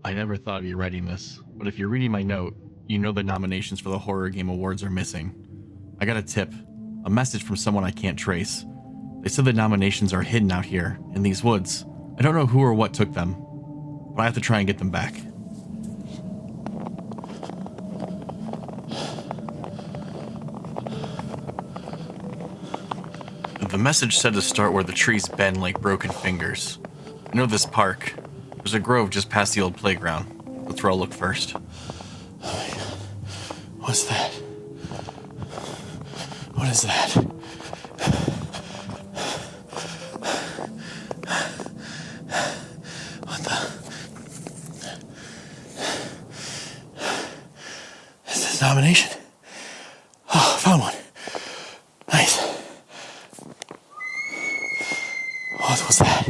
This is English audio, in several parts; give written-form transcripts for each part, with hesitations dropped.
I never thought of you writing this, but if you're reading my note, you know the nominations for the Horror Game Awards are missing. I got a tip, a message from someone I can't trace. They said the nominations are hidden out here, in these woods. I don't know who or what took them, but I have to try and get them back. The message said to start where the trees bend like broken fingers. I know this park. There's a grove just past the old playground. That's where I'll look first. Oh my God. What's that? What is that? What the? This is a nomination. Oh, found one. Nice. What was that?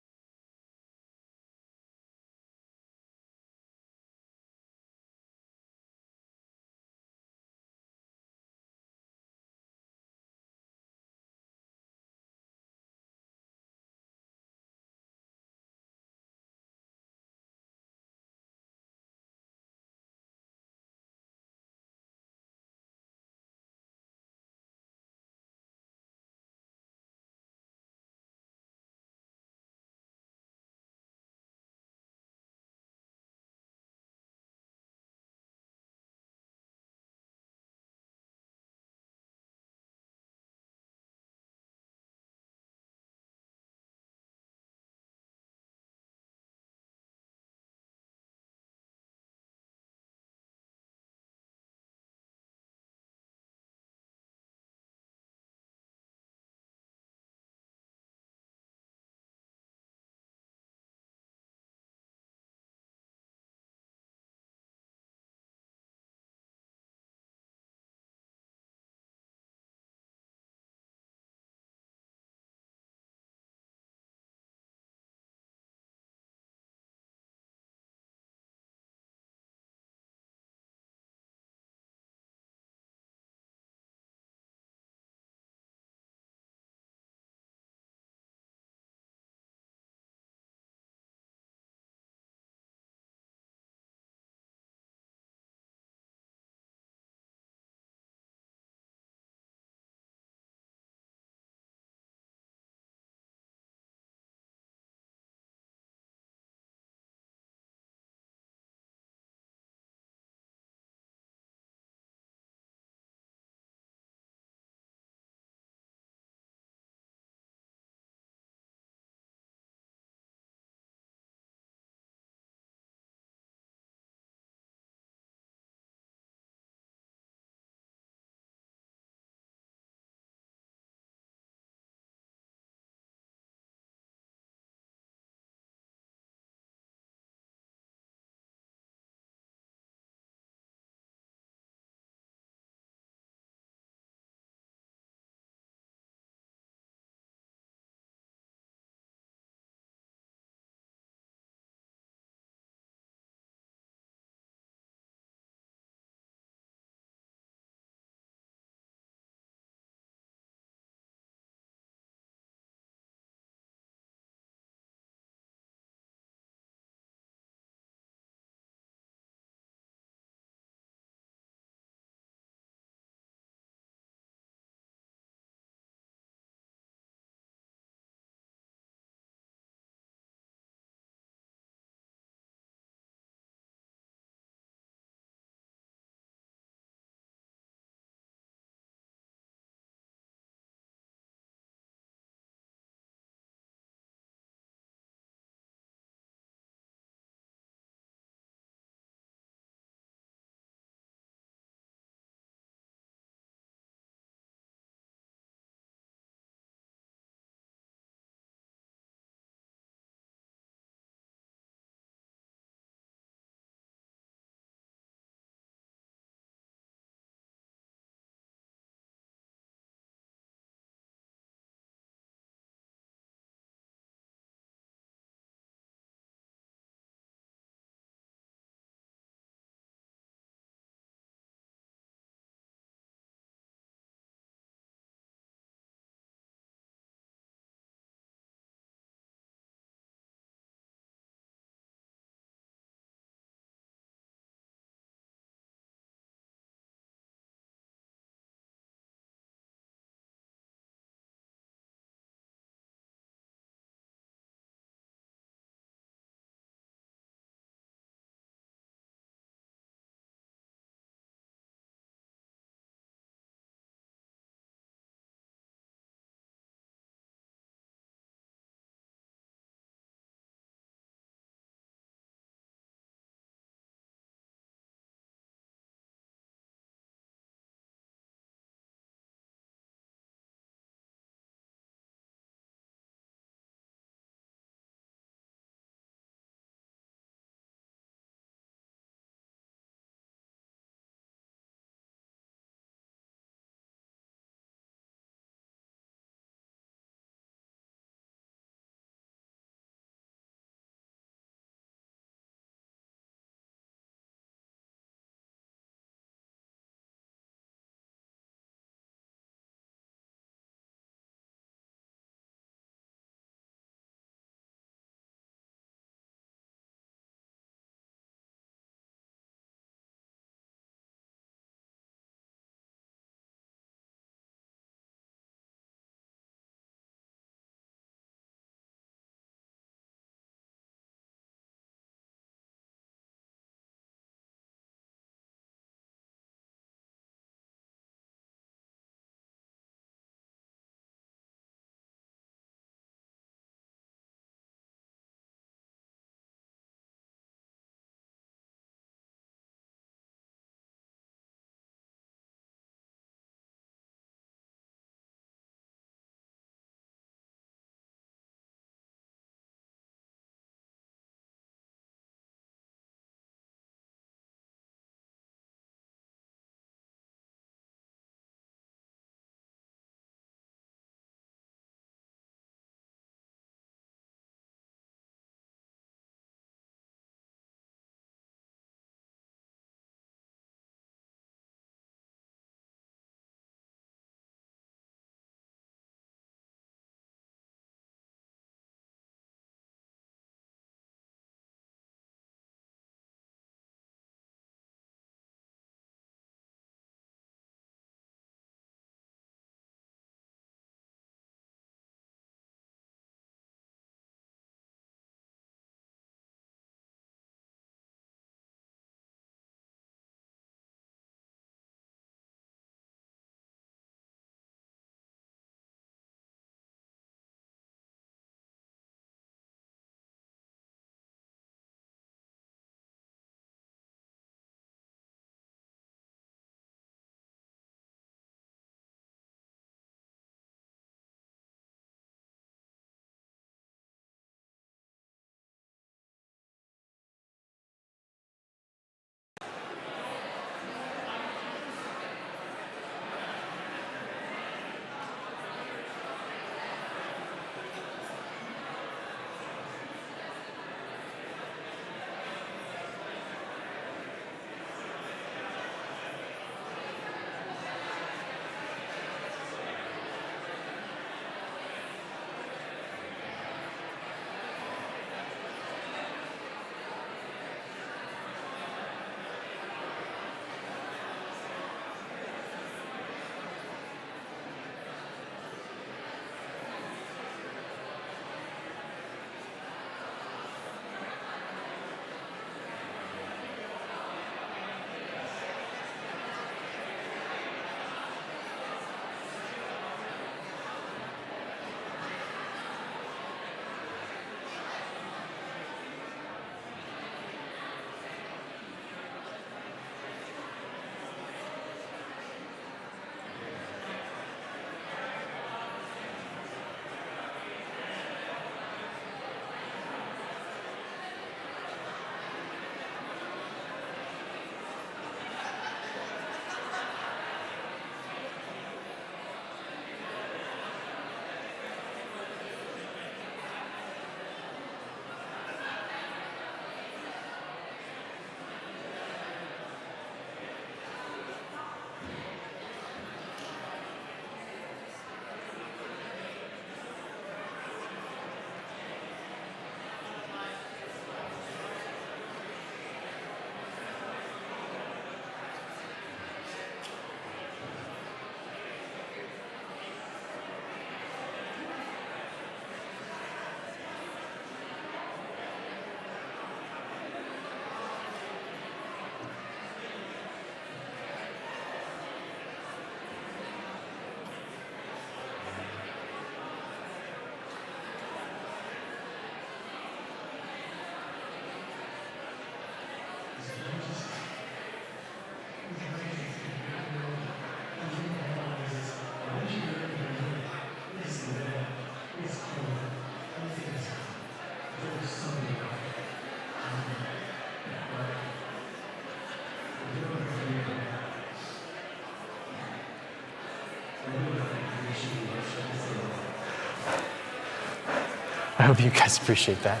hope you guys appreciate that.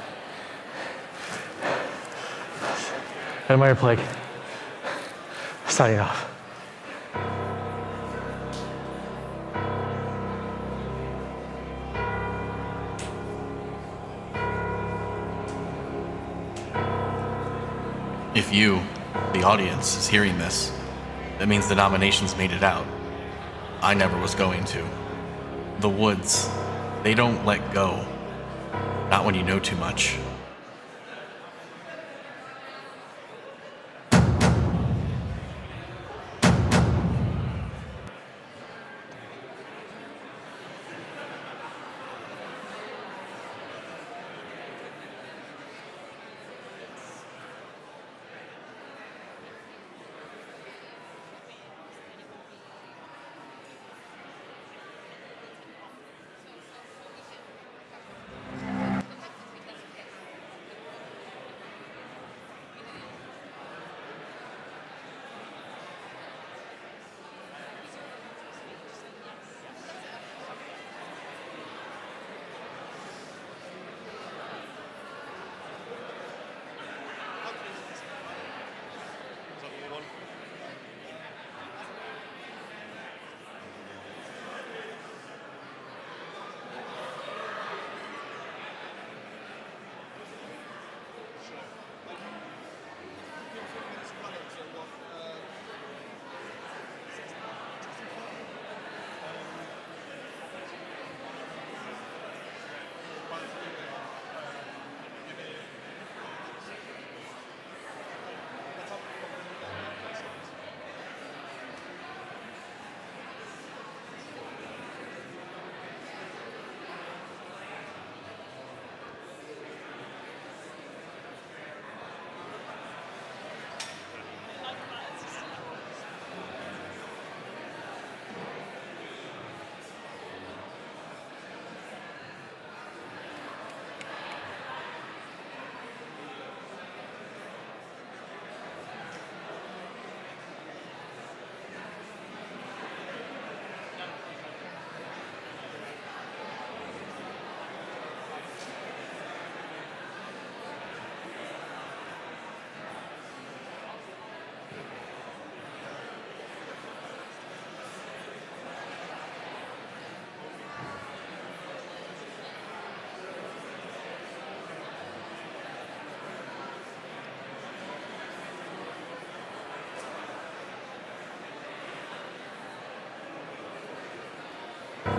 Admire Plague. Signing off. If you, the audience, is hearing this, that means the nominations made it out. I never was going to. The woods, they don't let go. Not when you know too much.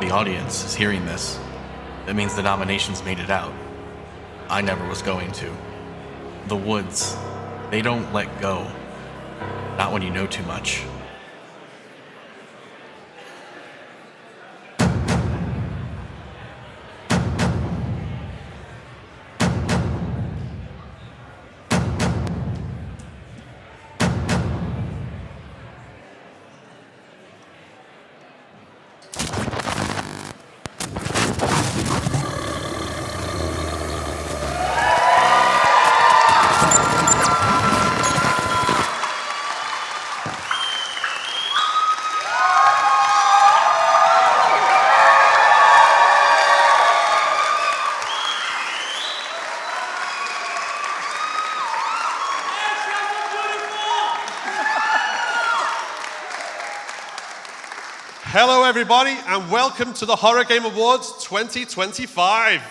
The audience is hearing this. That means the nominations made it out. I never was going to. The woods, they don't let go. Not when you know too much. Hello, everybody, and welcome to the Horror Game Awards 2025.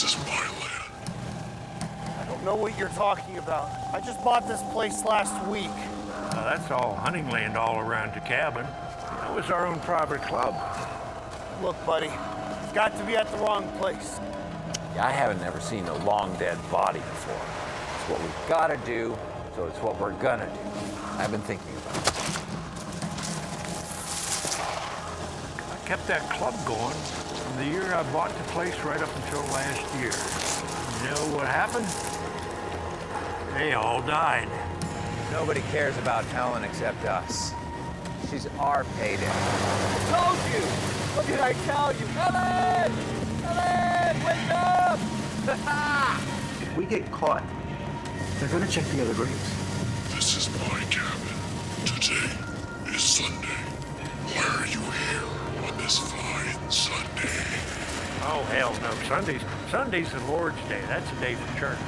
This is my land. I don't know what you're talking about. I just bought this place last week. That's all hunting land all around the cabin. That was our own private club. Look, buddy, you've got to be at the wrong place. Yeah, I haven't ever seen a long dead body before. It's what we've got to do, so it's what we're gonna do. I've been thinking about it. I kept that club going from the year I bought the place right up until last year. You know what happened? They all died. Nobody cares about Helen except us. She's our payday. I told you! What did I tell you? Helen! Helen, wake up! If we get caught, they're gonna check the other graves. This is my cabin. Today is Sunday. Why are you here on this fine Sunday? Oh, hell no. Sunday's the Lord's Day. That's a day for church.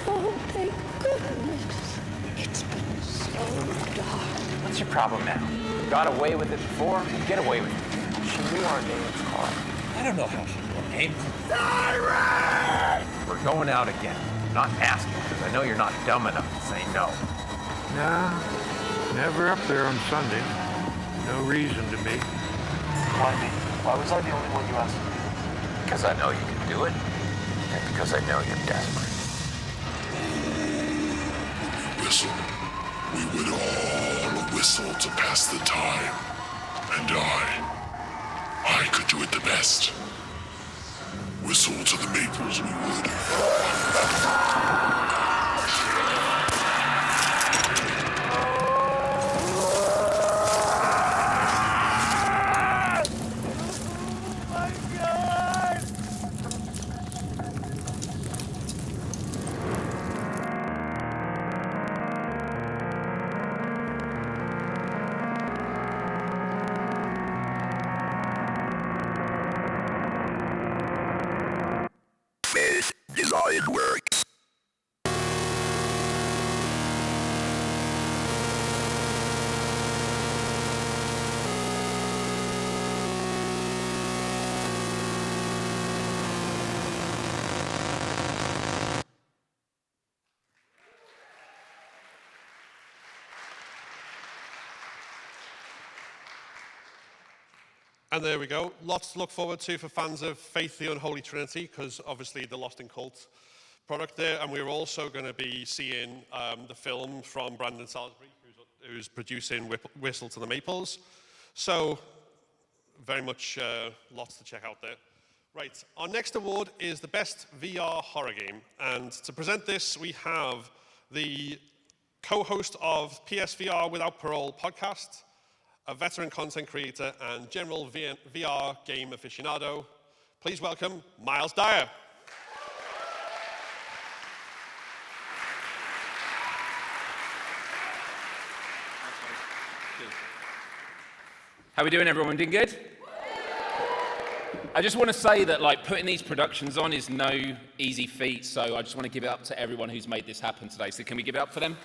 Oh, thank goodness. It's been so dark. What's your problem now? Got away with it before? Get away with it. She knew our names, Carl. I don't know how she knew our name. Siren! We're going out again. Not asking, because I know you're not dumb enough to say no. Nah, never up there on Sunday. No reason to be. Why me? Why was I the only one you asked? Because I know you can do it, and because I know you're desperate. Whistle. We would all whistle to pass the time. And I could do it the best. Whistle to the maples we would. Desired works. And there we go. Lots to look forward to for fans of Faith the Unholy Trinity, because obviously the Lost in Cult product there. And we're also going to be seeing the film from Brandon Salisbury, who's producing Whistle to the Maples. So very much lots to check out there. Right, our next award is the Best VR Horror Game. And to present this, we have the co-host of PSVR Without Parole podcast, a veteran content creator and general VR game aficionado. Please welcome Miles Dyer. How we doing, everyone? Doing good? I just want to say that putting these productions on is no easy feat, so I just want to give it up to everyone who's made this happen today. So can we give it up for them?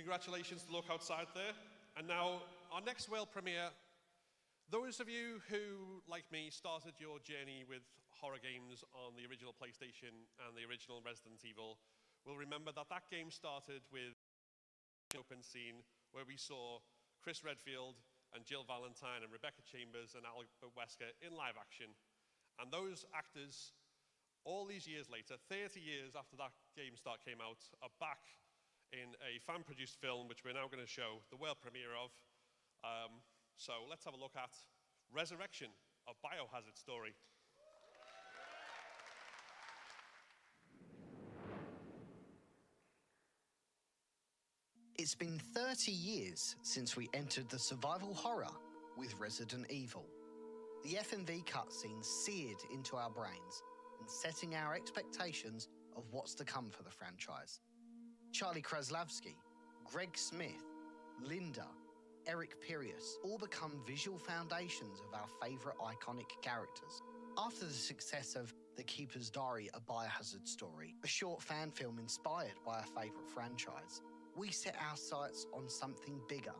Congratulations to Look Outside there. And now, our next world premiere, those of you who, like me, started your journey with horror games on the original PlayStation and the original Resident Evil will remember that that game started with an open scene where we saw Chris Redfield and Jill Valentine and Rebecca Chambers and Albert Wesker in live action. And those actors, all these years later, 30 years after that game came out, are back in a fan-produced film, which we're now going to show the world premiere of. So let's have a look at Resurrection, a Biohazard story. It's been 30 years since we entered the survival horror with Resident Evil. The FMV cutscenes seared into our brains and setting our expectations of what's to come for the franchise. Charlie Kraslavsky, Greg Smith, Linda, Eric Pirius all become visual foundations of our favourite iconic characters. After the success of The Keeper's Diary, a Biohazard story, a short fan film inspired by our favourite franchise, we set our sights on something bigger.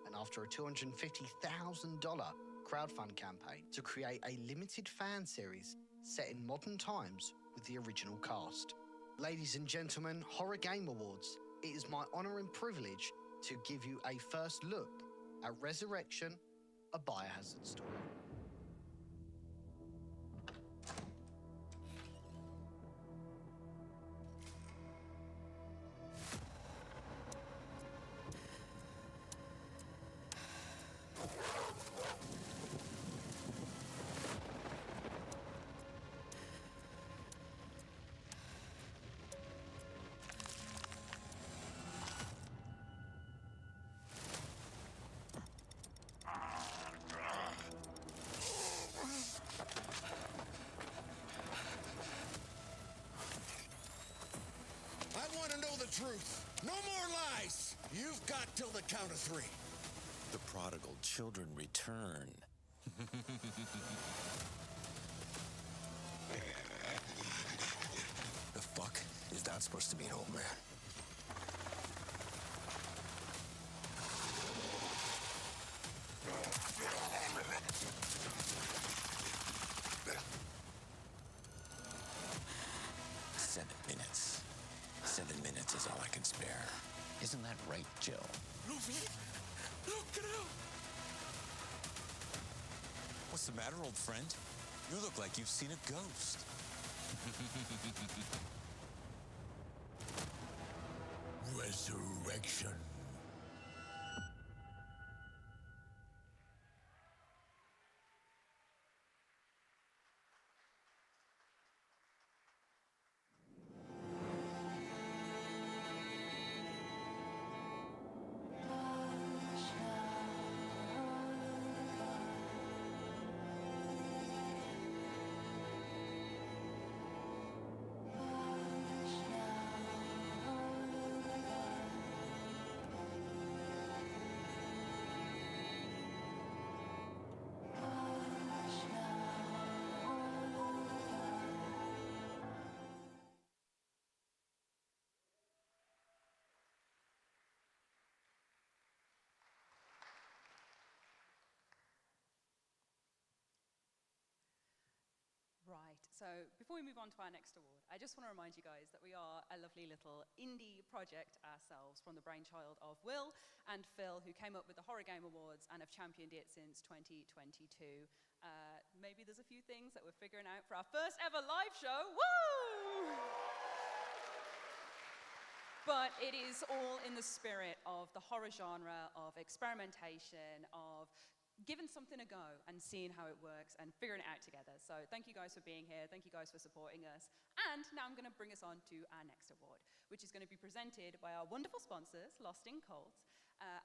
And after a $250,000 crowdfund campaign to create a limited fan series set in modern times with the original cast. Ladies and gentlemen, Horror Game Awards, it is my honour and privilege to give you a first look at Resurrection, a Biohazard story. Truth. No more lies. You've got till the count of 3. The prodigal children return. The fuck is that supposed to mean, old man? Is all I can spare. Isn't that right, Jill? Luffy, look, get out! What's the matter, old friend? You look like you've seen a ghost. Resurrection. Right, so before we move on to our next award, I just want to remind you guys that we are a lovely little indie project ourselves from the brainchild of Will and Phil, who came up with the Horror Game Awards and have championed it since 2022. Maybe there's a few things that we're figuring out for our first ever live show. Woo! But it is all in the spirit of the horror genre, of experimentation, of giving something a go and seeing how it works and figuring it out together. So thank you guys for being here. Thank you guys for supporting us. And now I'm going to bring us on to our next award, which is going to be presented by our wonderful sponsors, Lost in Cult,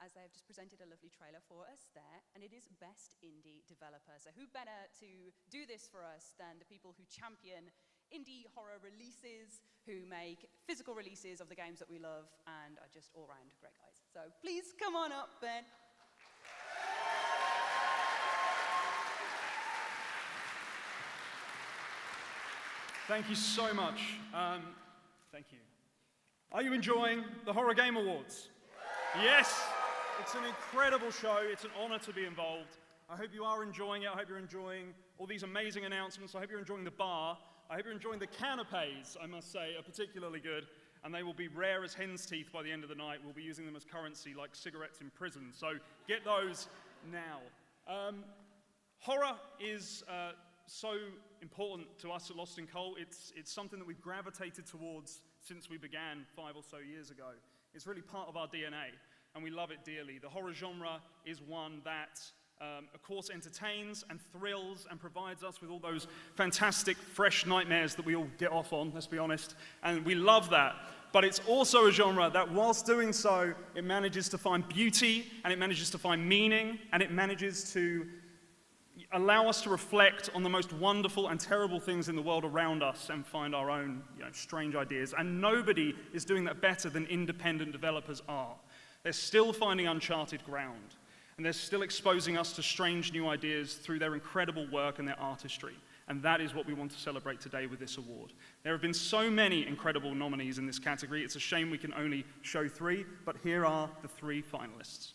as they have just presented a lovely trailer for us there. And it is Best Indie Developer. So who better to do this for us than the people who champion indie horror releases, who make physical releases of the games that we love, and are just all around great guys. So please come on up, Ben. Thank you so much. Thank you. Are you enjoying the Horror Game Awards? Yes, it's an incredible show. It's an honor to be involved. I hope you are enjoying it. I hope you're enjoying all these amazing announcements. I hope you're enjoying the bar. I hope you're enjoying the canapes, I must say, are particularly good. And they will be rare as hen's teeth by the end of the night. We'll be using them as currency like cigarettes in prison. So get those now. Horror is so important to us at Lost in Cult. It's something that we've gravitated towards since we began 5 or so years ago. It's really part of our DNA, and we love it dearly. The horror genre is one that, of course, entertains and thrills and provides us with all those fantastic, fresh nightmares that we all get off on, let's be honest, and we love that. But it's also a genre that, whilst doing so, it manages to find beauty, and it manages to find meaning, and it manages to allow us to reflect on the most wonderful and terrible things in the world around us and find our own, strange ideas. And nobody is doing that better than independent developers are. They're still finding uncharted ground, and they're still exposing us to strange new ideas through their incredible work and their artistry. And that is what we want to celebrate today with this award. There have been so many incredible nominees in this category. It's a shame we can only show 3, but here are the 3 finalists.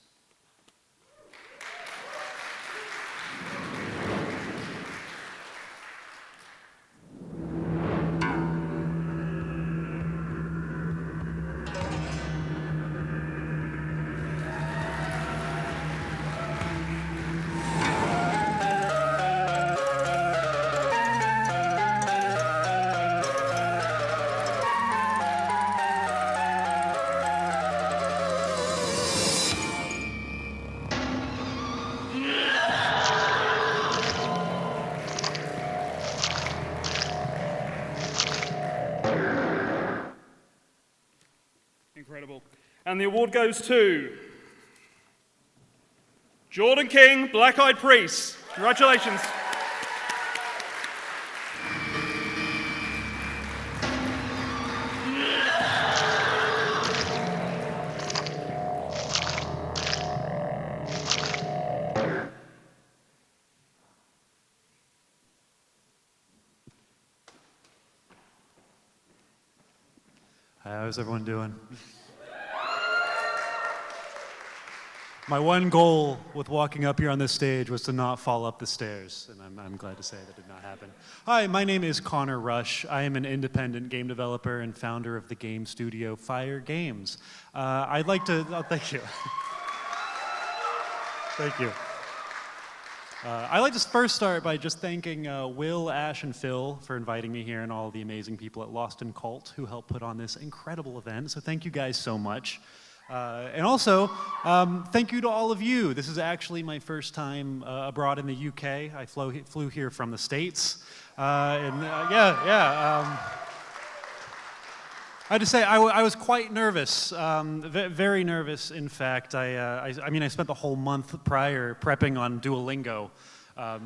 Incredible. And the award goes to Jordan King, Black Eyed Priest. Congratulations. How's everyone doing? My one goal with walking up here on this stage was to not fall up the stairs, and I'm glad to say that did not happen. Hi, my name is Connor Rush. I am an independent game developer and founder of the game studio Fire Games. I'd like to, thank you. Thank you. I'd like to first start by just thanking Will, Ash, and Phil for inviting me here, and all the amazing people at Lost in Cult who helped put on this incredible event. So thank you guys so much. And also, thank you to all of you. This is actually my first time abroad in the UK. I flew here from the States. I have to say, I was quite nervous, very nervous, in fact. I spent the whole month prior prepping on Duolingo,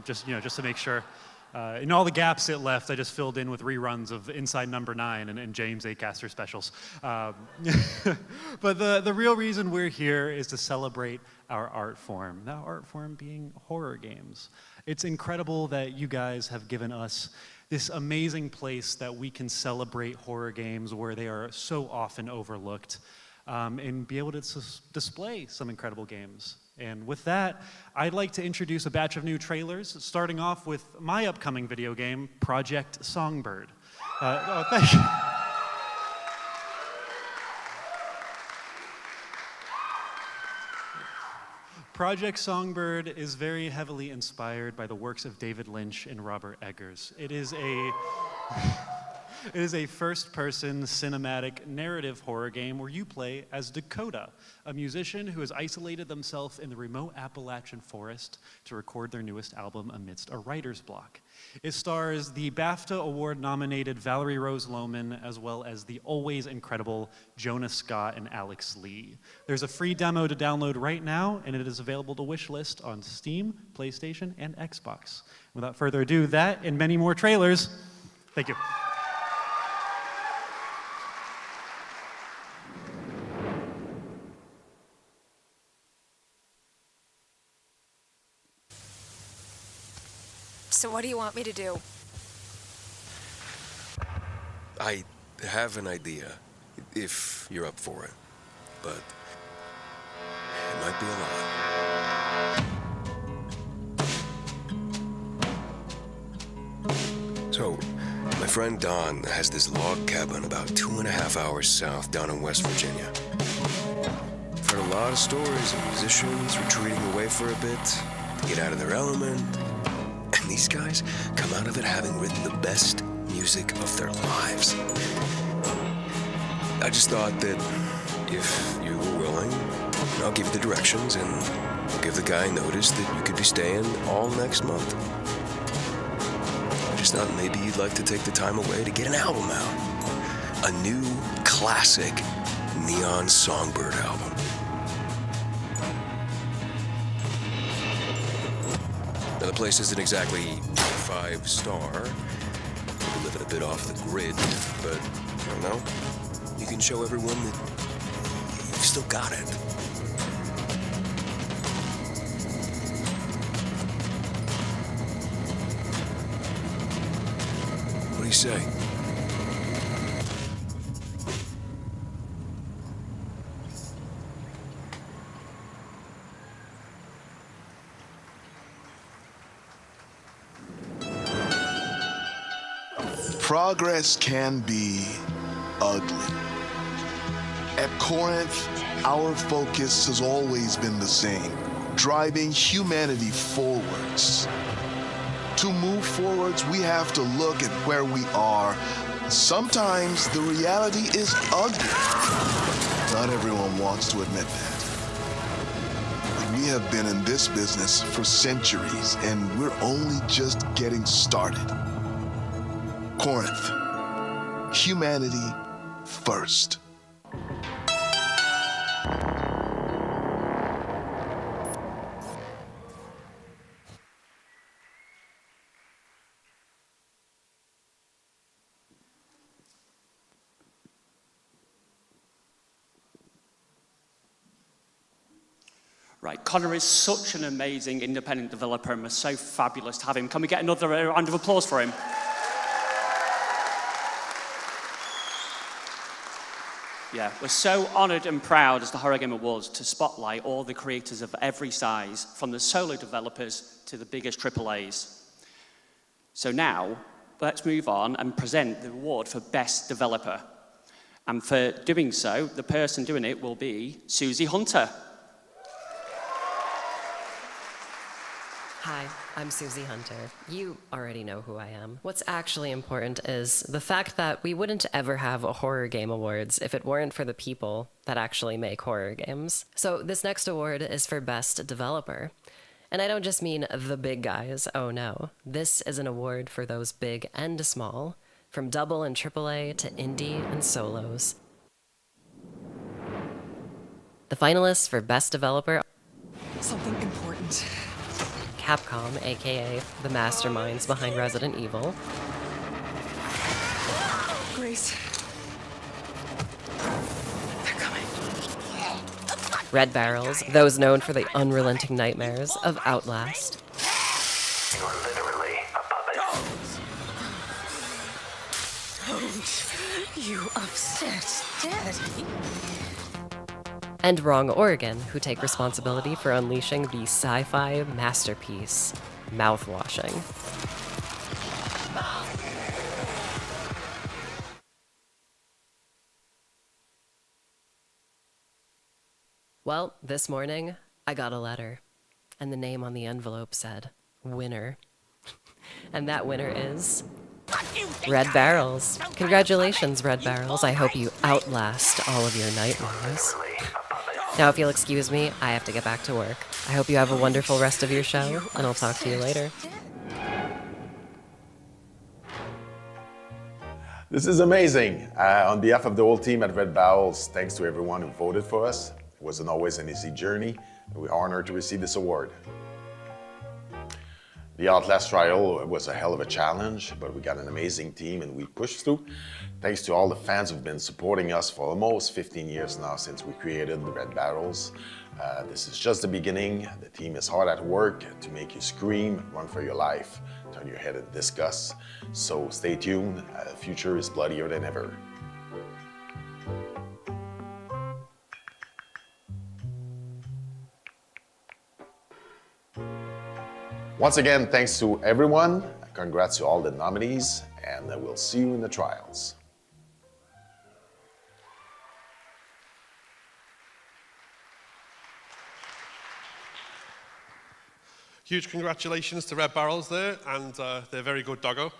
just to make sure. In all the gaps it left, I just filled in with reruns of Inside Number 9 and James Acaster specials. But the real reason we're here is to celebrate our art form, that art form being horror games. It's incredible that you guys have given us this amazing place that we can celebrate horror games where they are so often overlooked, and be able to display some incredible games. And with that, I'd like to introduce a batch of new trailers, starting off with my upcoming video game, Project Songbird. Thank you. Project Songbird is very heavily inspired by the works of David Lynch and Robert Eggers. It is a first-person cinematic narrative horror game where you play as Dakota, a musician who has isolated themselves in the remote Appalachian forest to record their newest album amidst a writer's block. It stars the BAFTA Award-nominated Valerie Rose Lohman, as well as the always incredible Jonah Scott and Alex Lee. There's a free demo to download right now, and it is available to wishlist on Steam, PlayStation, and Xbox. Without further ado, that and many more trailers. Thank you. So what do you want me to do? I have an idea, if you're up for it, but might be alone. So, my friend Don has this log cabin about 2.5 hours south down in West Virginia. I've heard a lot of stories of musicians retreating away for a bit to get out of their element. And these guys come out of it having written the best music of their lives. I just thought that if you were willing, I'll give you the directions and I'll give the guy notice that you could be staying all next month. I just thought maybe you'd like to take the time away to get an album out. A new classic Neon Songbird album. Now, the place isn't exactly 5-star. We're living a bit off the grid, but I don't know. You can show everyone that you've still got it. What do you say? Progress can be ugly. At Corinth, our focus has always been the same, driving humanity forwards. To move forwards, we have to look at where we are. Sometimes the reality is ugly. Not everyone wants to admit that. But we have been in this business for centuries, and we're only just getting started. Corinth, humanity first. Right, Connor is such an amazing independent developer and we're so fabulous to have him. Can we get another round of applause for him? Yeah, we're so honored and proud as the Horror Game Awards to spotlight all the creators of every size, from the solo developers to the biggest AAAs. So now, let's move on and present the award for Best Developer. And for doing so, the person doing it will be Susie Hunter. Hi, I'm Susie Hunter. You already know who I am. What's actually important is the fact that we wouldn't ever have a Horror Game Awards if it weren't for the people that actually make horror games. So this next award is for Best Developer. And I don't just mean the big guys, oh no. This is an award for those big and small, from double and AAA to indie and solos. The finalists for Best Developer: Something important. Capcom, aka the masterminds behind Resident Evil. Grace. They're coming. Red Barrels, those known for the unrelenting nightmares of Outlast. You're literally a puppet. Oh, you upset Daddy. And Wrong Oregon, who take responsibility for unleashing the sci-fi masterpiece, Mouthwashing. Well, this morning, I got a letter, and the name on the envelope said, winner. And that winner is Red Barrels. Congratulations, Red Barrels. I hope you outlast all of your nightmares. Now, if you'll excuse me, I have to get back to work. I hope you have a wonderful rest of your show, and I'll talk to you later. This is amazing. On behalf of the whole team at Red Barrels, thanks to everyone who voted for us. It wasn't always an easy journey. We're honored to receive this award. The Outlast trial was a hell of a challenge, but we got an amazing team and we pushed through. Thanks to all the fans who've been supporting us for almost 15 years now since we created the Red Barrels. This is just the beginning. The team is hard at work to make you scream, run for your life, turn your head in disgust. So stay tuned, the future is bloodier than ever. Once again, thanks to everyone. Congrats to all the nominees, and we'll see you in the trials. Huge congratulations to Red Barrels there, and their very good doggo.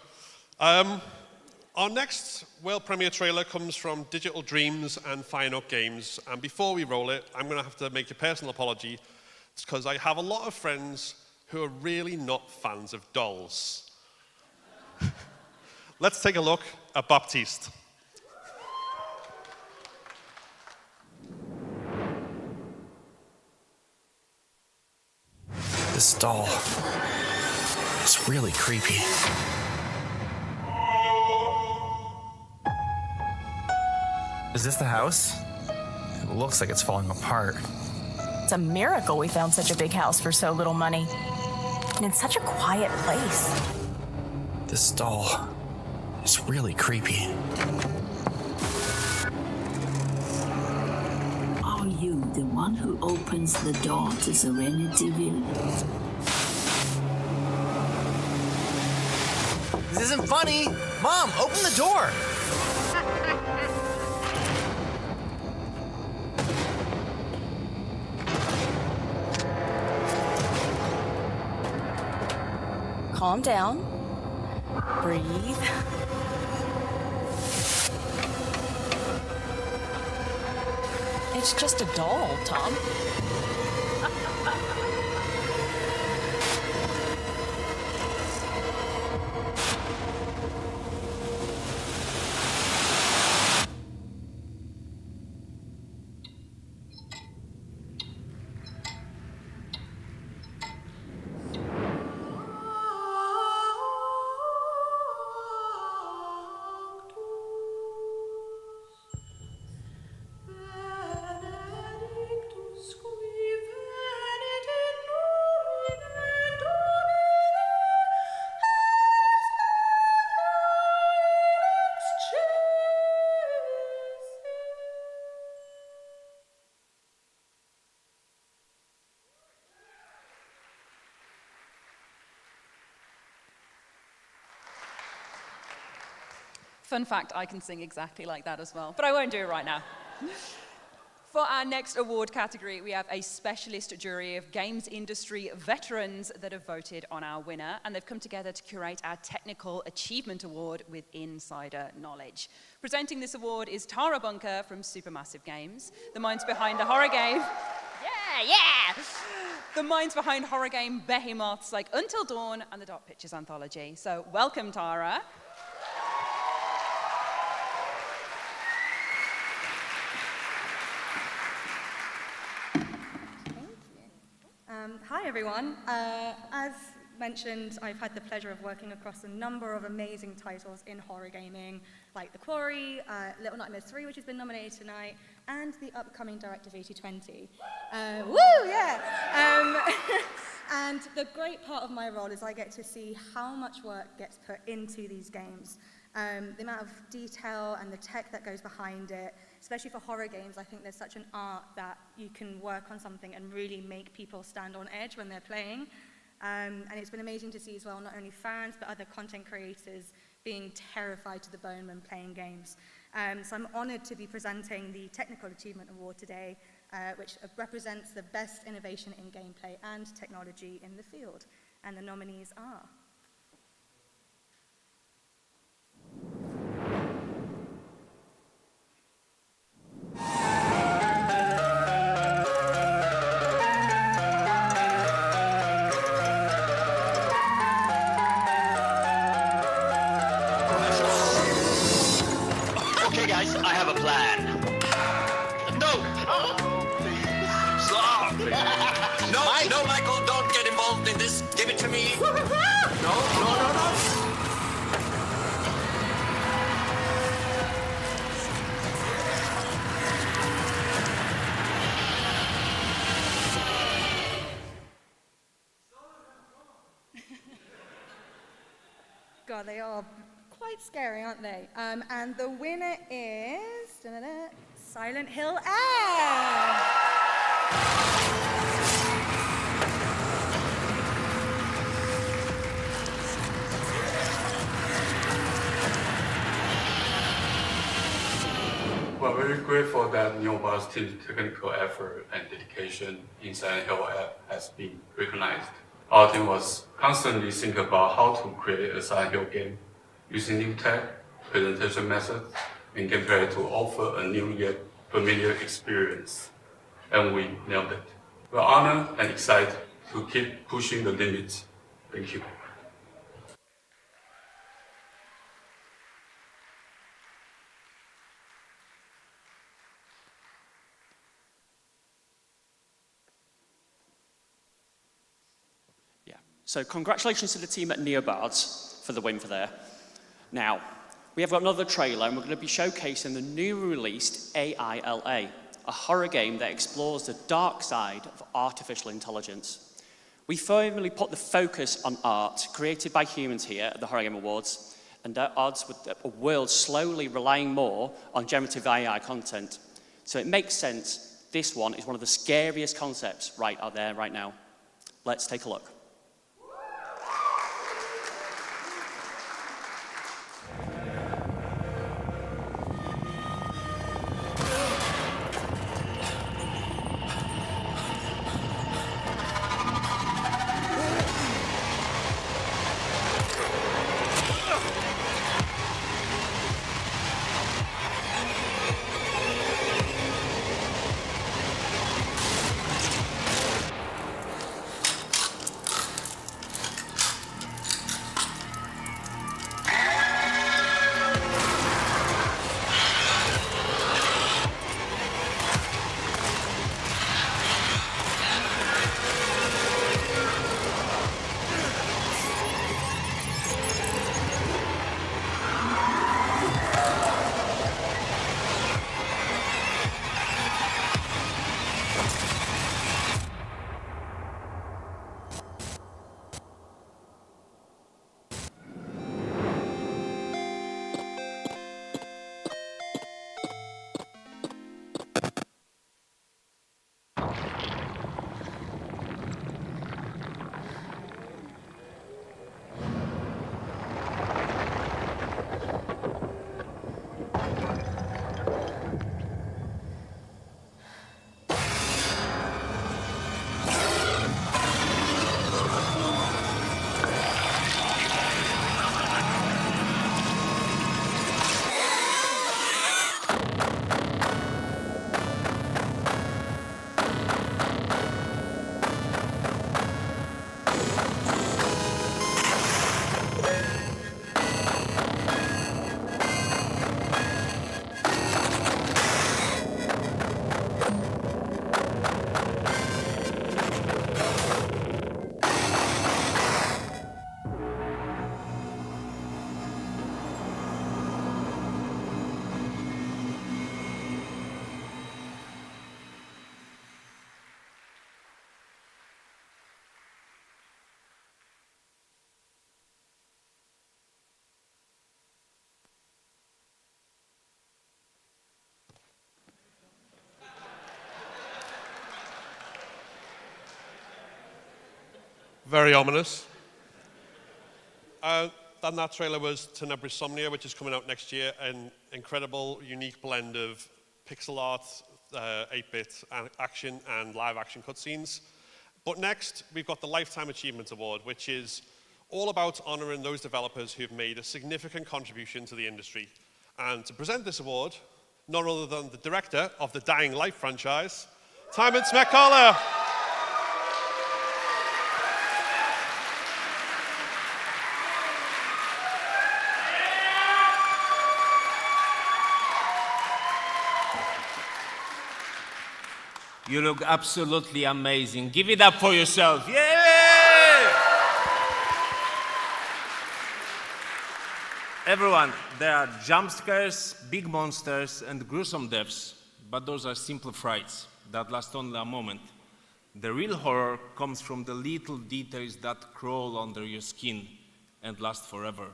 Our next world premiere trailer comes from Digital Dreams and Fire Note Games, and before we roll it, I'm going to have to make a personal apology. It's because I have a lot of friends who are really not fans of dolls. Let's take a look at Baptiste. This doll is really creepy. Is this the house? It looks like it's falling apart. It's a miracle we found such a big house for so little money. And it's such a quiet place. This doll is really creepy. Are you the one who opens the door to Serenityville? This isn't funny! Mom, open the door! Calm down. Breathe. It's just a doll, Tom. Fun fact, I can sing exactly like that as well, but I won't do it right now. For our next award category, we have a specialist jury of games industry veterans that have voted on our winner, and they've come together to curate our Technical Achievement Award with insider knowledge. Presenting this award is Tara Bunker from Supermassive Games, the minds behind the horror game... Yeah! The minds behind horror game behemoths like Until Dawn and the Dark Pictures Anthology. So welcome, Tara. Hi everyone. As mentioned, I've had the pleasure of working across a number of amazing titles in horror gaming, like The Quarry, Little Nightmares 3, which has been nominated tonight, and the upcoming Directive 8020. Woo, yeah! And the great part of my role is I get to see how much work gets put into these games. The amount of detail and the tech that goes behind it, especially for horror games, I think there's such an art that you can work on something and really make people stand on edge when they're playing. And it's been amazing to see as well, not only fans, but other content creators being terrified to the bone when playing games. So I'm honored to be presenting the Technical Achievement Award today, which represents the best innovation in gameplay and technology in the field. And the nominees are... Okay, guys, I have a plan. No! Stop! No, Michael, don't get involved in this. Give it to me. No. God, they are quite scary, aren't they? And the winner is Silent Hill Air. We're very grateful that Neobar's team's technical effort and dedication in Silent Hill has been recognized. Our team was constantly thinking about how to create a Silent Hill game using new tech, presentation methods, and gameplay to offer a new yet familiar experience. And we nailed it. We're honored and excited to keep pushing the limits. Thank you. So congratulations to the team at Neobards for the win for there. Now, we have got another trailer and we're going to be showcasing the newly released AILA, a horror game that explores the dark side of artificial intelligence. We firmly put the focus on art created by humans here at the Horror Game Awards, and at odds with a world slowly relying more on generative AI content. So it makes sense this one is one of the scariest concepts right out there right now. Let's take a look. Very ominous. Then that trailer was Tenebrisomnia, which is coming out next year, an incredible, unique blend of pixel art, 8-bit action, and live action cutscenes. But next, we've got the Lifetime Achievement Award, which is all about honoring those developers who've made a significant contribution to the industry. And to present this award, none other than the director of the Dying Light franchise, Timon Smekala. You look absolutely amazing. Give it up for yourself. Yeah! Everyone, there are jump scares, big monsters, and gruesome deaths, but those are simple frights that last only a moment. The real horror comes from the little details that crawl under your skin and last forever.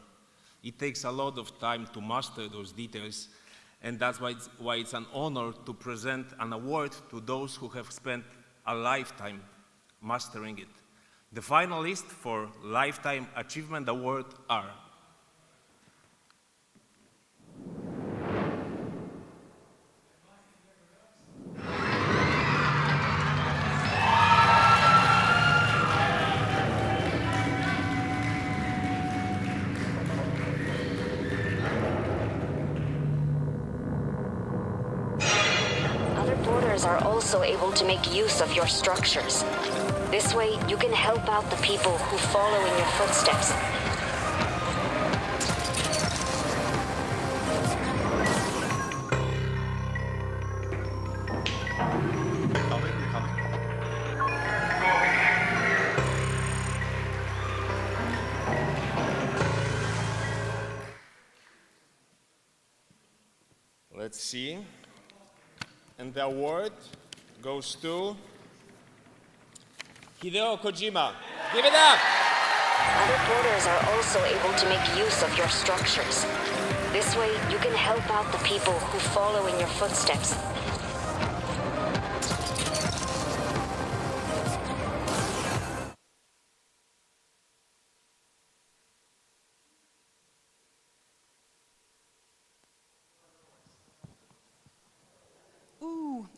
It takes a lot of time to master those details, and that's why it's an honor to present an award to those who have spent a lifetime mastering it. The finalists for Lifetime Achievement Award are porters are also able to make use of your structures. This way, you can help out the people who follow in your footsteps. Let's see. And the award goes to Hideo Kojima. Give it up! Other porters are also able to make use of your structures. This way, you can help out the people who follow in your footsteps.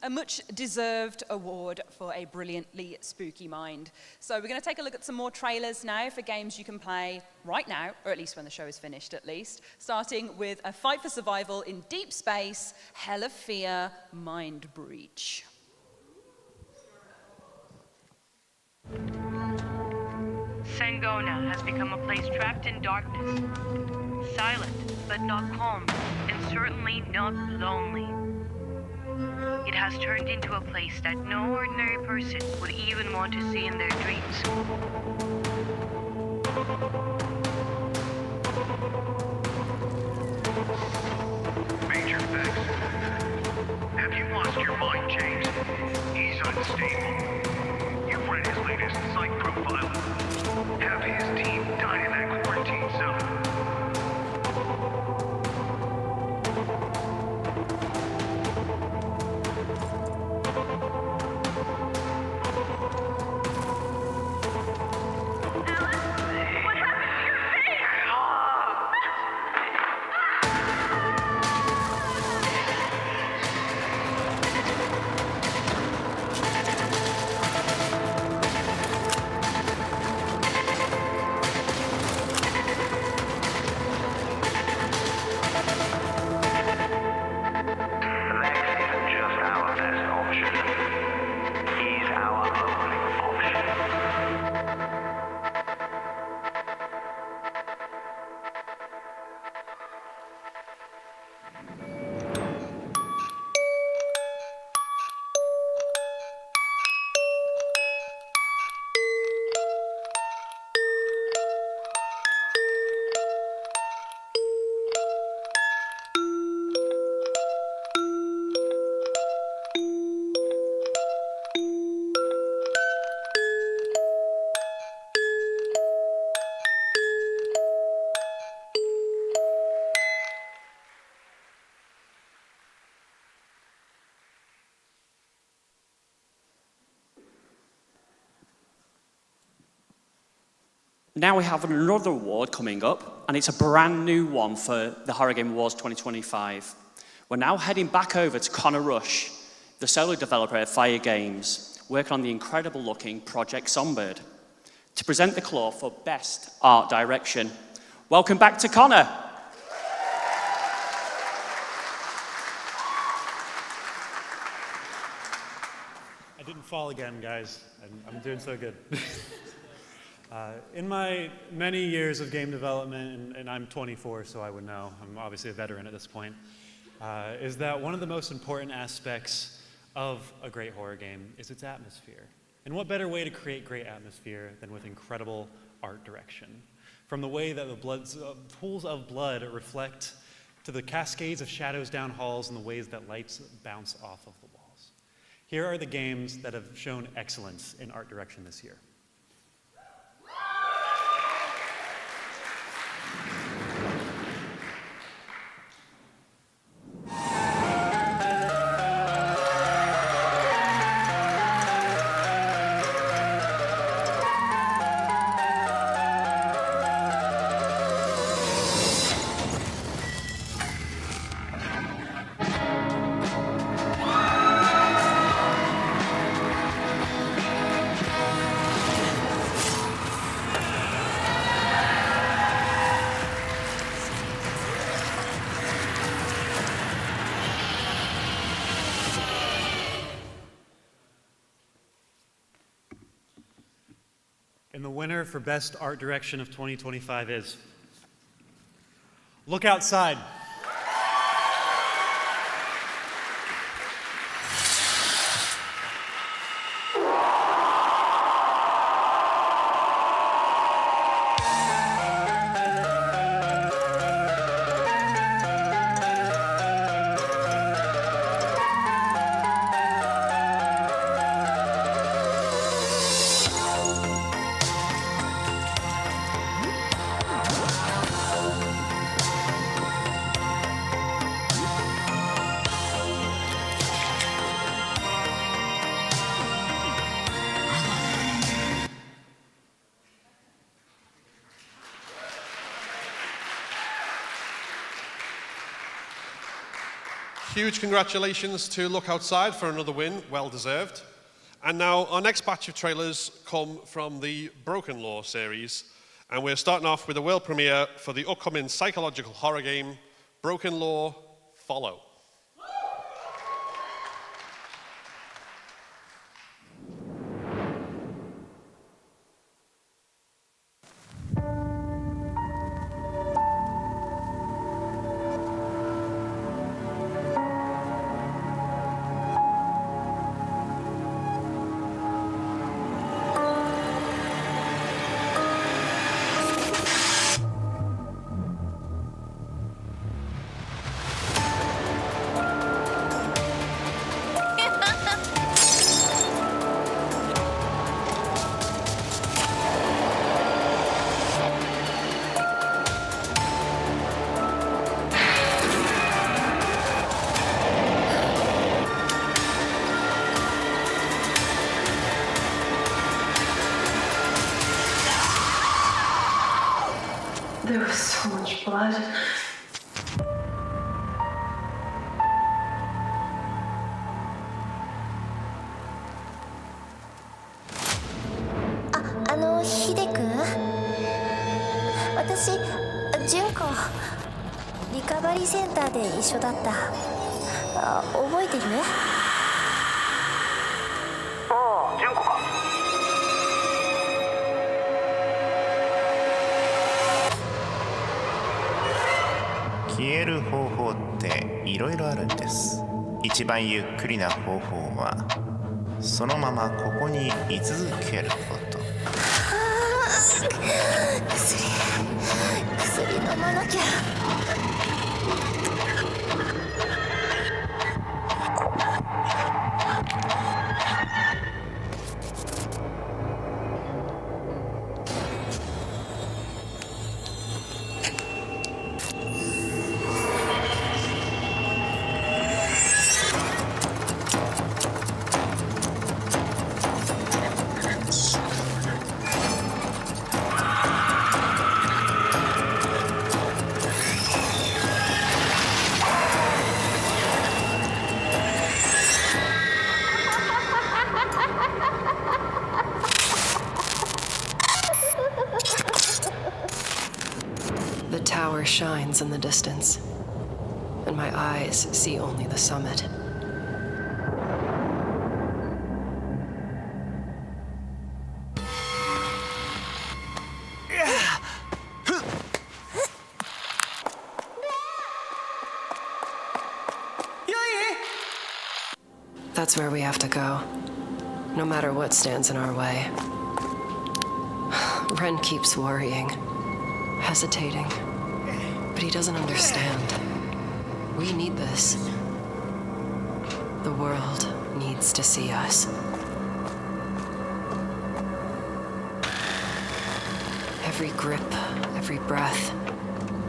A much-deserved award for a brilliantly spooky mind. So we're going to take a look at some more trailers now for games you can play right now, or at least when the show is finished at least, starting with a fight for survival in deep space, Hell of Fear, Mind Breach. Sangona has become a place trapped in darkness, silent but not calm, and certainly not lonely. It has turned into a place that no ordinary person would even want to see in their dreams. Major Vex, have you lost your mind, James? He's unstable. You've read his latest psych profile. Have his team died in that quarantine zone. Now we have another award coming up, and it's a brand new one for the Horror Game Awards 2025. We're now heading back over to Connor Rush, the solo developer at Fire Games, working on the incredible-looking Project Songbird, to present the claw for Best Art Direction. Welcome back to Connor. I didn't fall again, guys. I'm doing so good. In my many years of game development, and I'm 24, so I would know, I'm obviously a veteran at this point, is that one of the most important aspects of a great horror game is its atmosphere. And what better way to create great atmosphere than with incredible art direction? From the way that the pools of blood reflect to the cascades of shadows down halls and the ways that lights bounce off of the walls. Here are the games that have shown excellence in art direction this year. winner for Best Art Direction of 2025 is Look Outside. Huge congratulations to Look Outside for another win, well deserved. And now our next batch of trailers come from the Broken Law series, and we're starting off with a world premiere for the upcoming psychological horror game, Broken Law Follow. There was so much blood.ヒデ君、私、純子、リカバリーセンターで一緒だった。覚えてる？ああ、純子か。消える方法っていろいろあるんです。一番ゆっくりな方法はそのままここに居続けること。薬飲まなきゃ。The tower shines in the distance, and my eyes see only the summit. That's where we have to go, no matter what stands in our way. Ren keeps worrying, hesitating, but he doesn't understand. We need this. The world needs to see us. Every grip, every breath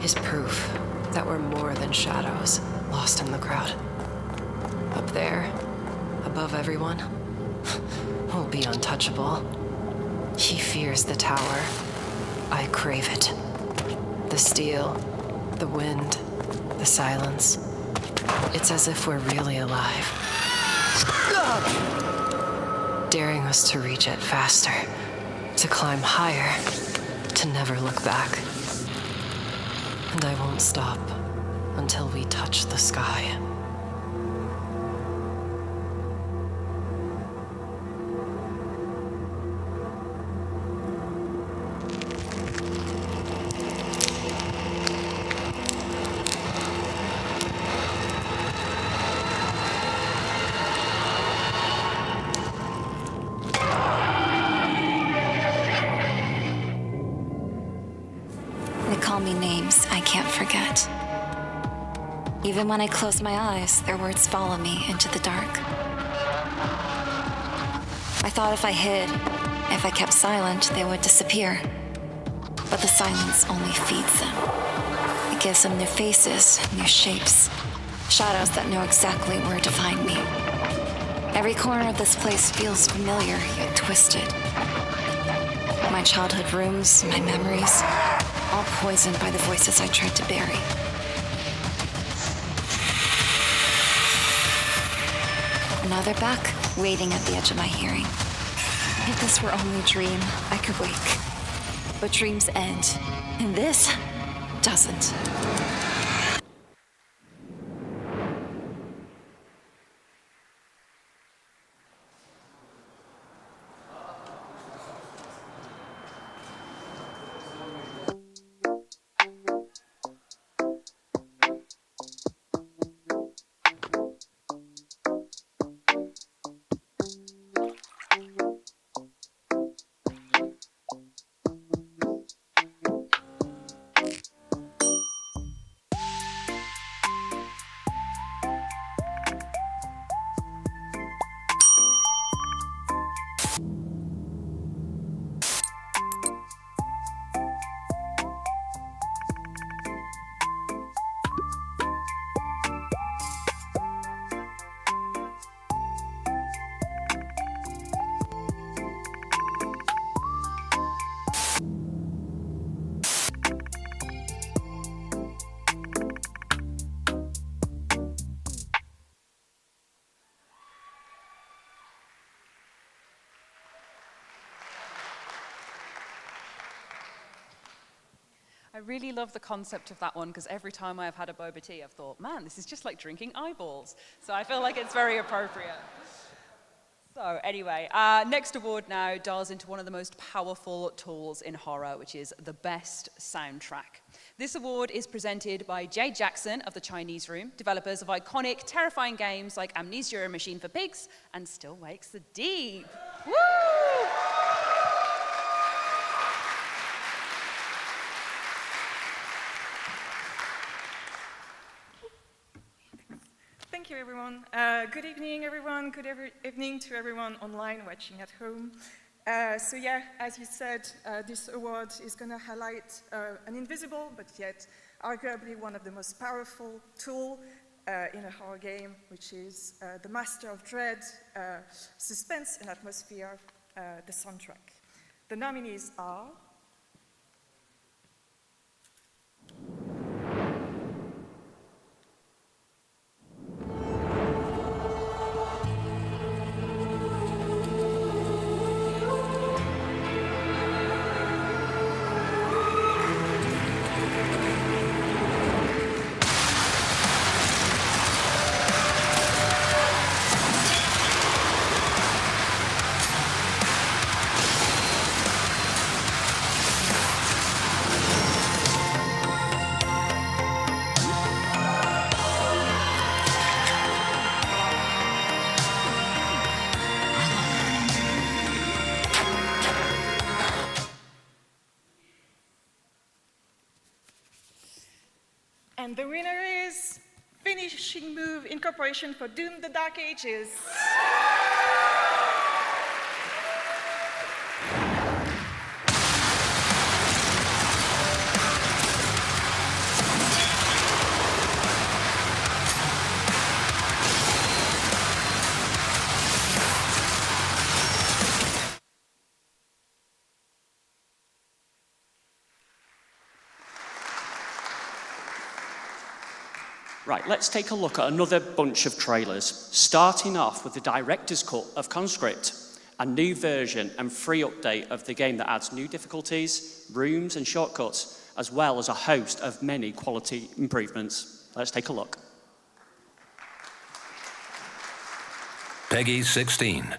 is proof that we're more than shadows lost in the crowd. Up there, above everyone, we'll be untouchable. He fears the tower. I crave it. The steel, the wind, the silence. It's as if we're really alive. Daring us to reach it faster, to climb higher, to never look back. And I won't stop until we touch the sky. memories I can't forget. Even when I close my eyes, their words follow me into the dark. I thought if I hid, if I kept silent, they would disappear. But the silence only feeds them. It gives them new faces, new shapes, shadows that know exactly where to find me. Every corner of this place feels familiar, yet twisted. My childhood rooms, my memories, all poisoned by the voices I tried to bury. Now they're back, waiting at the edge of my hearing. If this were only a dream, I could wake. But dreams end, and this doesn't. I really love the concept of that one because every time I've had a boba tea, I've thought, man, this is just like drinking eyeballs. So I feel like it's very appropriate. So anyway, next award now dials into one of the most powerful tools in horror, which is the best soundtrack. This award is presented by Jay Jackson of the Chinese Room, developers of iconic, terrifying games like Amnesia: A Machine for Pigs and Still Wakes the Deep. Woo! Thank you, everyone. Good evening, everyone. Good evening to everyone online watching at home. So yeah, as you said, this award is going to highlight an invisible, but yet arguably one of the most powerful tools in a horror game, which is the master of dread, suspense, and atmosphere, the soundtrack. The nominees are... And the winner is Finishing Move Incorporation for Doom: The Dark Ages. Right, let's take a look at another bunch of trailers, starting off with the director's cut of Conscript, a new version and free update of the game that adds new difficulties, rooms and shortcuts, as well as a host of many quality improvements. Let's take a look. Peggy 16.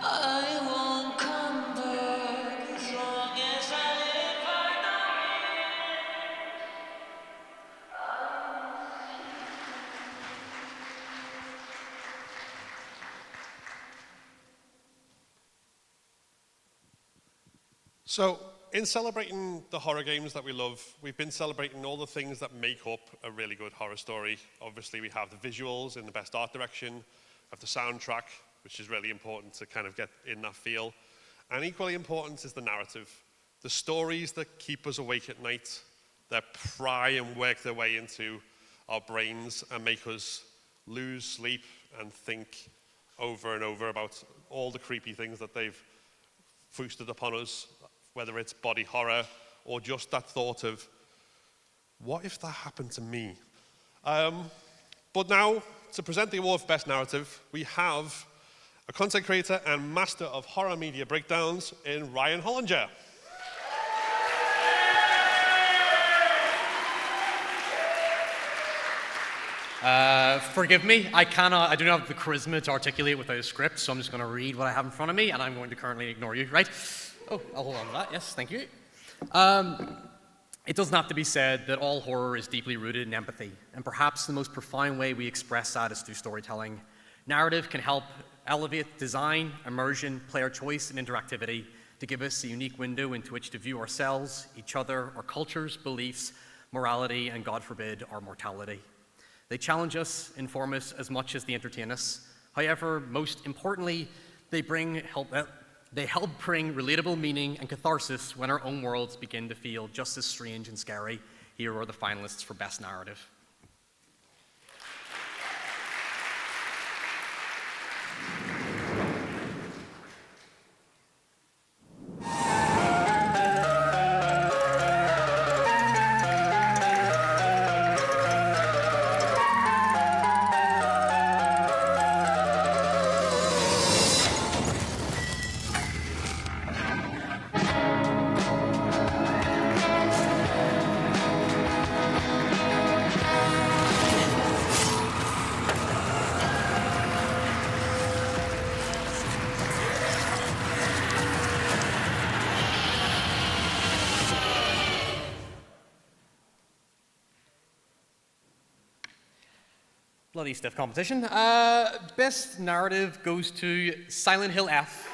I won't come back as long as I live, I So, in celebrating the horror games that we love, we've been celebrating all the things that make up a really good horror story. Obviously, we have the visuals in the best art direction, we have the soundtrack, which is really important to kind of get in that feel. And equally important is the narrative. The stories that keep us awake at night, that pry and work their way into our brains and make us lose sleep and think over and over about all the creepy things that they've foisted upon us, whether it's body horror or just that thought of, what if that happened to me? But now, to present the award for Best Narrative, we have a content creator and master of horror media breakdowns in Ryan Hollinger. Forgive me, I do not have the charisma to articulate without a script, so I'm just going to read what I have in front of me, and I'm going to currently ignore you, right? Oh, I'll hold on to that, yes, thank you. It doesn't have to be said that all horror is deeply rooted in empathy, and perhaps the most profound way we express that is through storytelling. Narrative can help elevate design, immersion, player choice, and interactivity to give us a unique window into which to view ourselves, each other, our cultures, beliefs, morality, and God forbid, our mortality. They challenge us, inform us as much as they entertain us. However, most importantly, they help bring relatable meaning and catharsis when our own worlds begin to feel just as strange and scary. Here are the finalists for Best Narrative. Bloody stiff competition. Best narrative goes to Silent Hill F.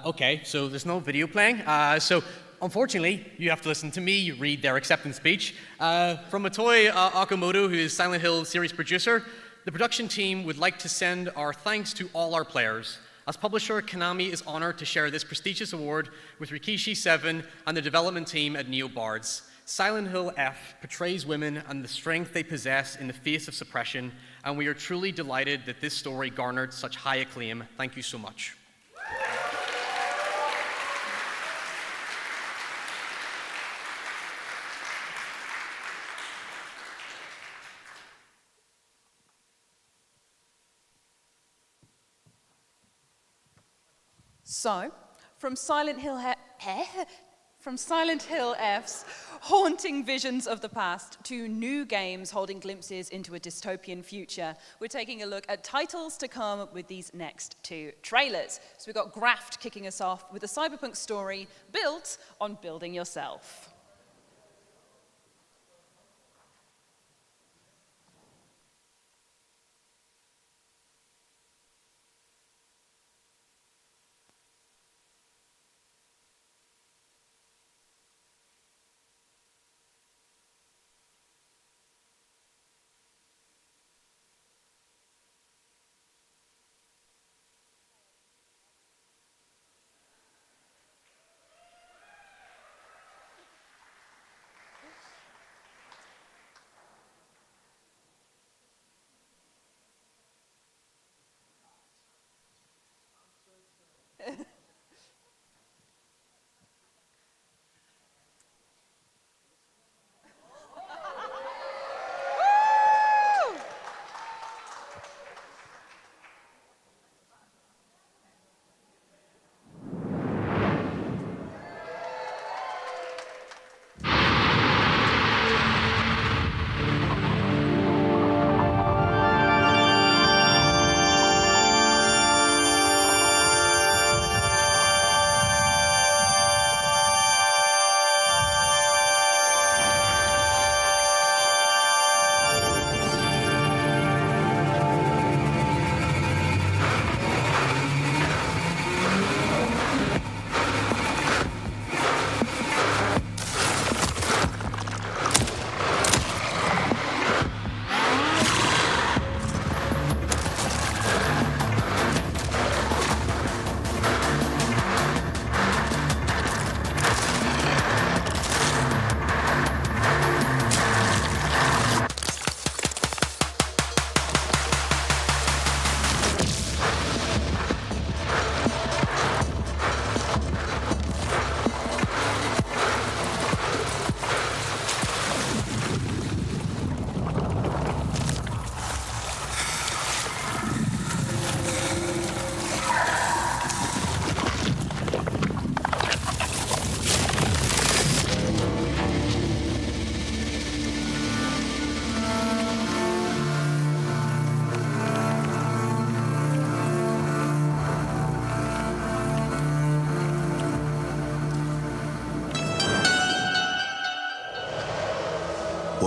Okay, so there's no video playing. So unfortunately, you have to listen to me read their acceptance speech. From Motoi Okamoto, who is Silent Hill series producer, the production team would like to send our thanks to all our players. As publisher, Konami is honored to share this prestigious award with Rikishi 7 and the development team at Neo Bards. Silent Hill F portrays women and the strength they possess in the face of suppression, and we are truly delighted that this story garnered such high acclaim. Thank you so much. So, from Silent Hill F's haunting visions of the past to new games holding glimpses into a dystopian future, we're taking a look at titles to come with these next two trailers. So we've got Graft kicking us off with a cyberpunk story built on building yourself.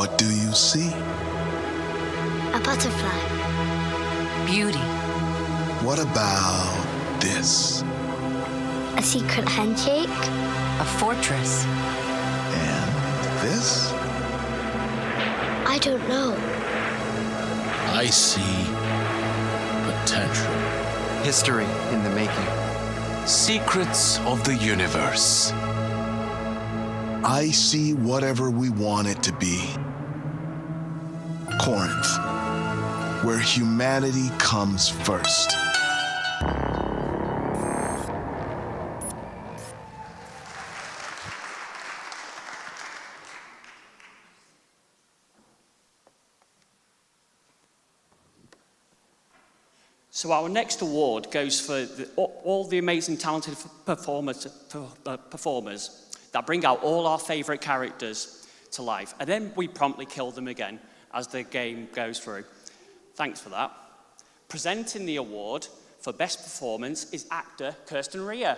What do you see? A butterfly. Beauty. What about this? A secret handshake. A fortress. And this? I don't know. I see potential. History in the making. Secrets of the universe. I see whatever we want it to be. Corinth, where humanity comes first. So our next award goes for all the amazing talented performers that bring out all our favourite characters to life, and then we promptly kill them again as the game goes through. Thanks for that. Presenting the award for Best Performance is actor Kirsten Rea.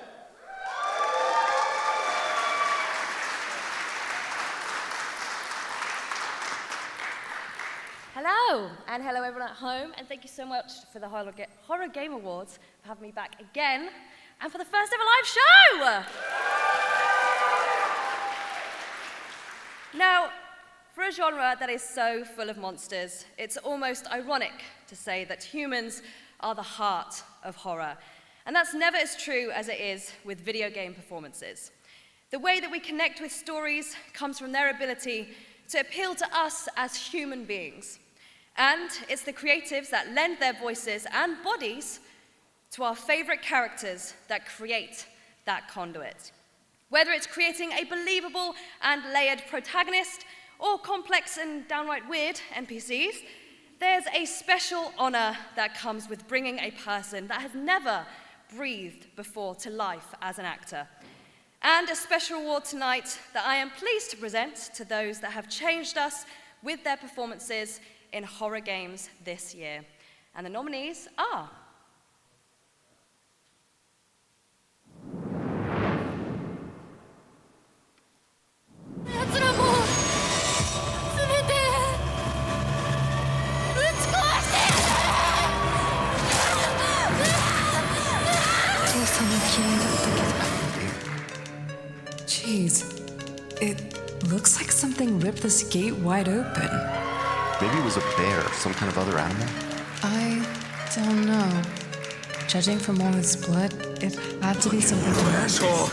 Hello, and hello everyone at home, and thank you so much for the Horror Game Awards for having me back again, and for the first ever live show! Now, for a genre that is so full of monsters, it's almost ironic to say that humans are the heart of horror. And that's never as true as it is with video game performances. The way that we connect with stories comes from their ability to appeal to us as human beings. And it's the creatives that lend their voices and bodies to our favorite characters that create that conduit. Whether it's creating a believable and layered protagonist, or complex and downright weird NPCs, there's a special honor that comes with bringing a person that has never breathed before to life as an actor. And a special award tonight that I am pleased to present to those that have changed us with their performances in horror games this year. And the nominees are... Jeez, it looks like something ripped this gate wide open. Maybe it was a bear, some kind of other animal? I don't know. Judging from all his blood, it had to be something You asshole!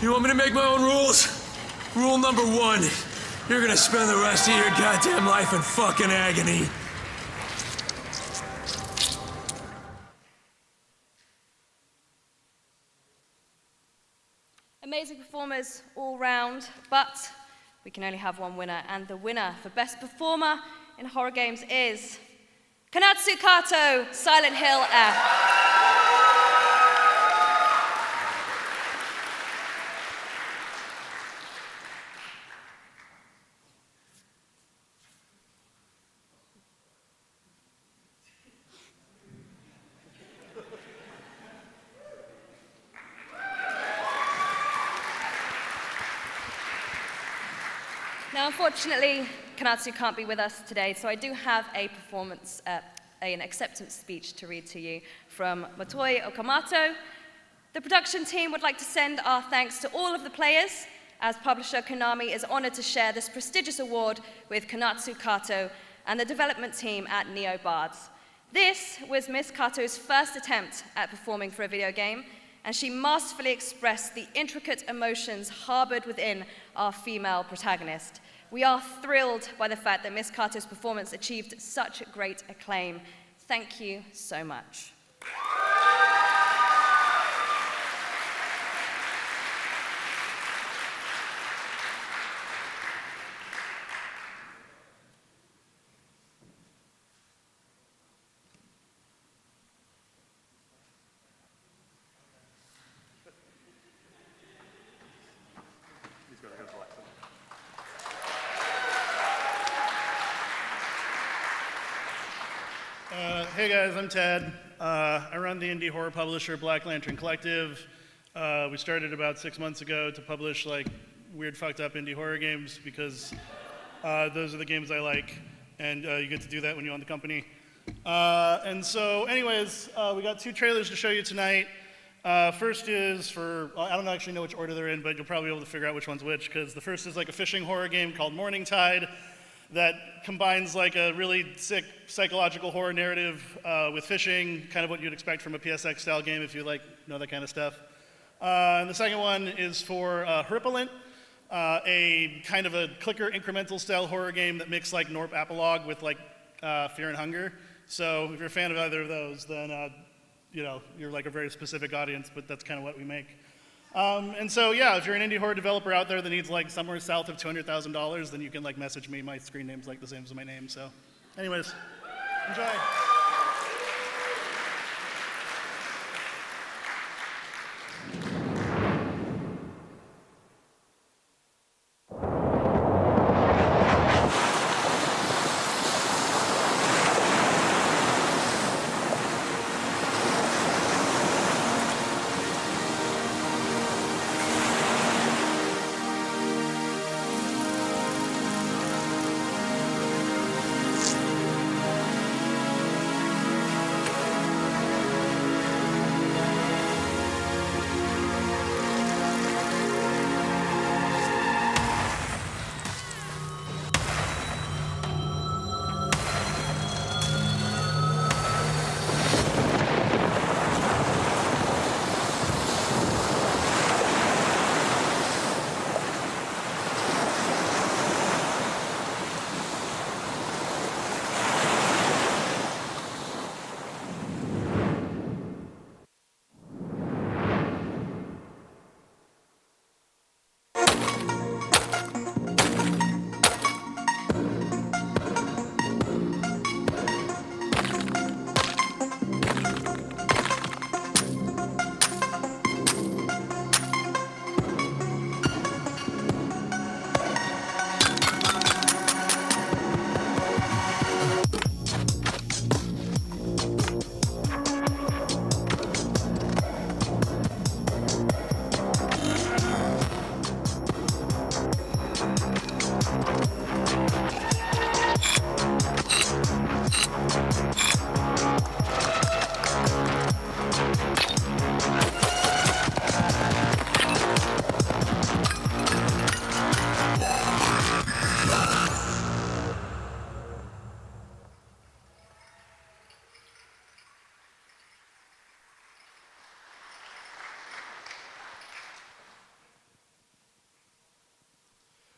You want me to make my own rules? Rule number 1, you're gonna spend the rest of your goddamn life in fucking agony. Amazing performers all round, but we can only have one winner, and the winner for Best Performer in Horror Games is Kanatsu Kato, Silent Hill F. Now, unfortunately, Kanatsu can't be with us today, so I do have a performance, an acceptance speech to read to you from Motoi Okamoto. The production team would like to send our thanks to all of the players, as publisher Konami is honored to share this prestigious award with Kanatsu Kato and the development team at Neo Bards. This was Miss Kato's first attempt at performing for a video game, and she masterfully expressed the intricate emotions harbored within our female protagonist. We are thrilled by the fact that Miss Kato's performance achieved such great acclaim. Thank you so much. Hey guys, I'm Ted. I run the indie horror publisher Black Lantern Collective. We started about 6 months ago to publish like weird fucked up indie horror games because Those are the games I like, and you get to do that when you own the company. And so anyways, we got 2 trailers to show you tonight. First is for, I don't actually know which order they're in, but you'll probably be able to figure out which one's which, because the first is like a fishing horror game called Morning Tide that combines like a really sick psychological horror narrative with fishing, kind of what you'd expect from a PSX style game if you like know that kind of stuff. And the second one is for Horripilent, a kind of a clicker incremental style horror game that mixes like Norp Apolog with like Fear and Hunger. So if you're a fan of either of those, then you know, you're like a very specific audience, but that's kind of what we make. And so, yeah, if you're an indie horror developer out there that needs like somewhere south of $200,000, then you can like message me. My screen name's like the same as my name. So, anyways, enjoy.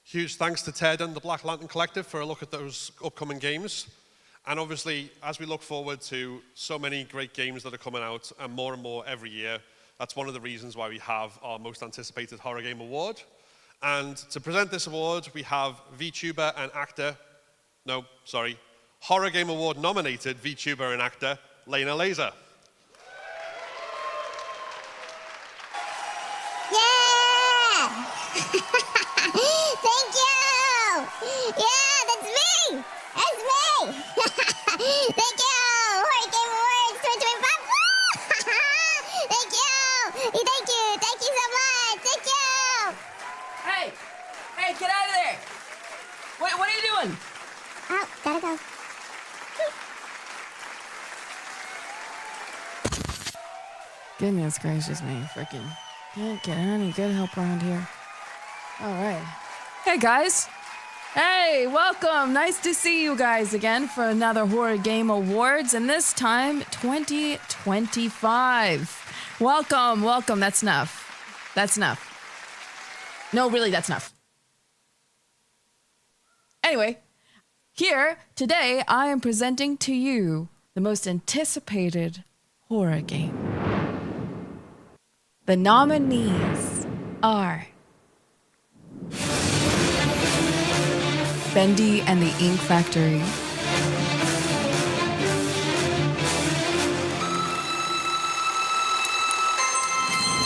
Huge thanks to Ted and the Black Lantern Collective for a look at those upcoming games. And obviously, as we look forward to so many great games that are coming out, and more every year, that's one of the reasons why we have our most anticipated Horror Game Award. And to present this award, we have VTuber and actor, Horror Game Award nominated VTuber and actor, Lena Laser. Thank you! Yeah, that's me! That's me! Thank you! Horror Game Awards 2025! Thank you! Thank you! Thank you so much! Thank you! Hey! Hey, get out of there! What are you doing? Oh, gotta go. Goodness gracious me, freaking can't get any good help around here. All right. Hey, guys. Hey, welcome. Nice to see you guys again for another Horror Game Awards, and this time 2025. Welcome, welcome. That's enough. That's enough. No, really, that's enough. Anyway, here today I am presenting to you the most anticipated horror game. The nominees are Bendy and the Ink Factory,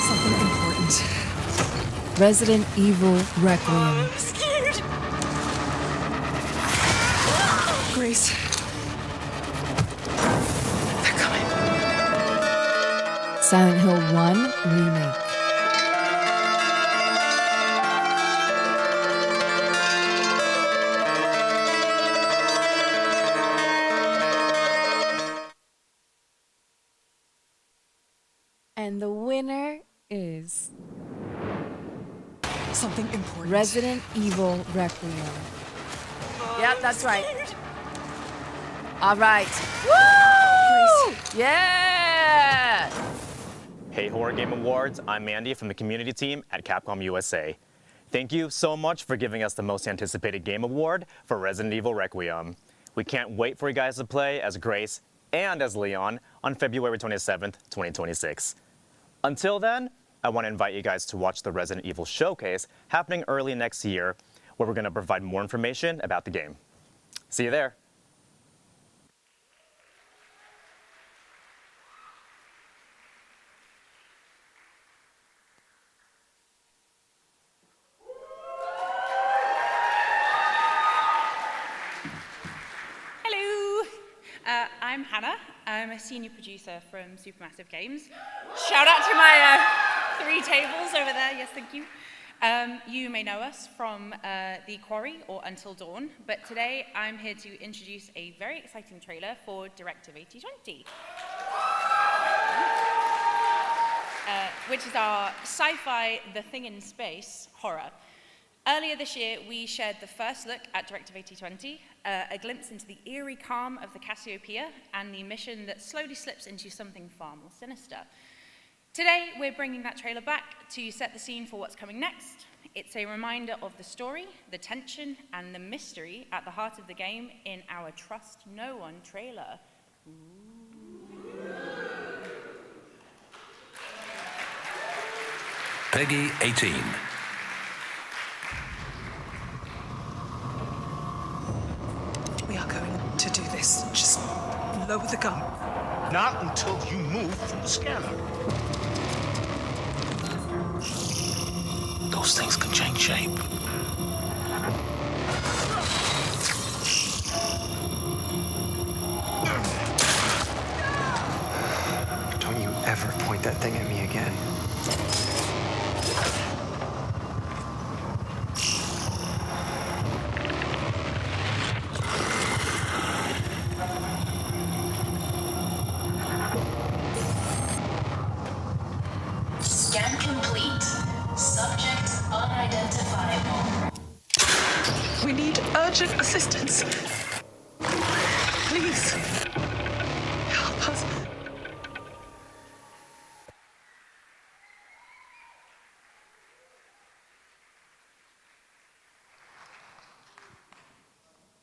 something important, Resident Evil Requiem. I'm scared. Grace. They're coming. Silent Hill 1 Remake. And the winner is something important. Resident Evil Requiem. Yep, that's right. All right. Woo! Yeah! Hey Horror Game Awards, I'm Mandy from the community team at Capcom USA. Thank you so much for giving us the most anticipated game award for Resident Evil Requiem. We can't wait for you guys to play as Grace and as Leon on February 27th, 2026. Until then, I want to invite you guys to watch the Resident Evil Showcase happening early next year, where we're going to provide more information about the game. See you there. I'm Hannah. I'm a senior producer from Supermassive Games. Shout out to my 3 tables over there. Yes, thank you. You may know us from The Quarry or Until Dawn, but today I'm here to introduce a very exciting trailer for Directive 8020, which is our sci-fi The Thing in Space horror. Earlier this year, we shared the first look at Directive 8020, a glimpse into the eerie calm of the Cassiopeia and the mission that slowly slips into something far more sinister. Today, we're bringing that trailer back to set the scene for what's coming next. It's a reminder of the story, the tension, and the mystery at the heart of the game in our Trust No One trailer. Peggy 18. We are going to do this. Just lower the gun. Not until you move from the scanner. Those things can change shape. Don't you ever point that thing at me again. Scan complete. Subject unidentifiable. We need urgent assistance. Please. Help us.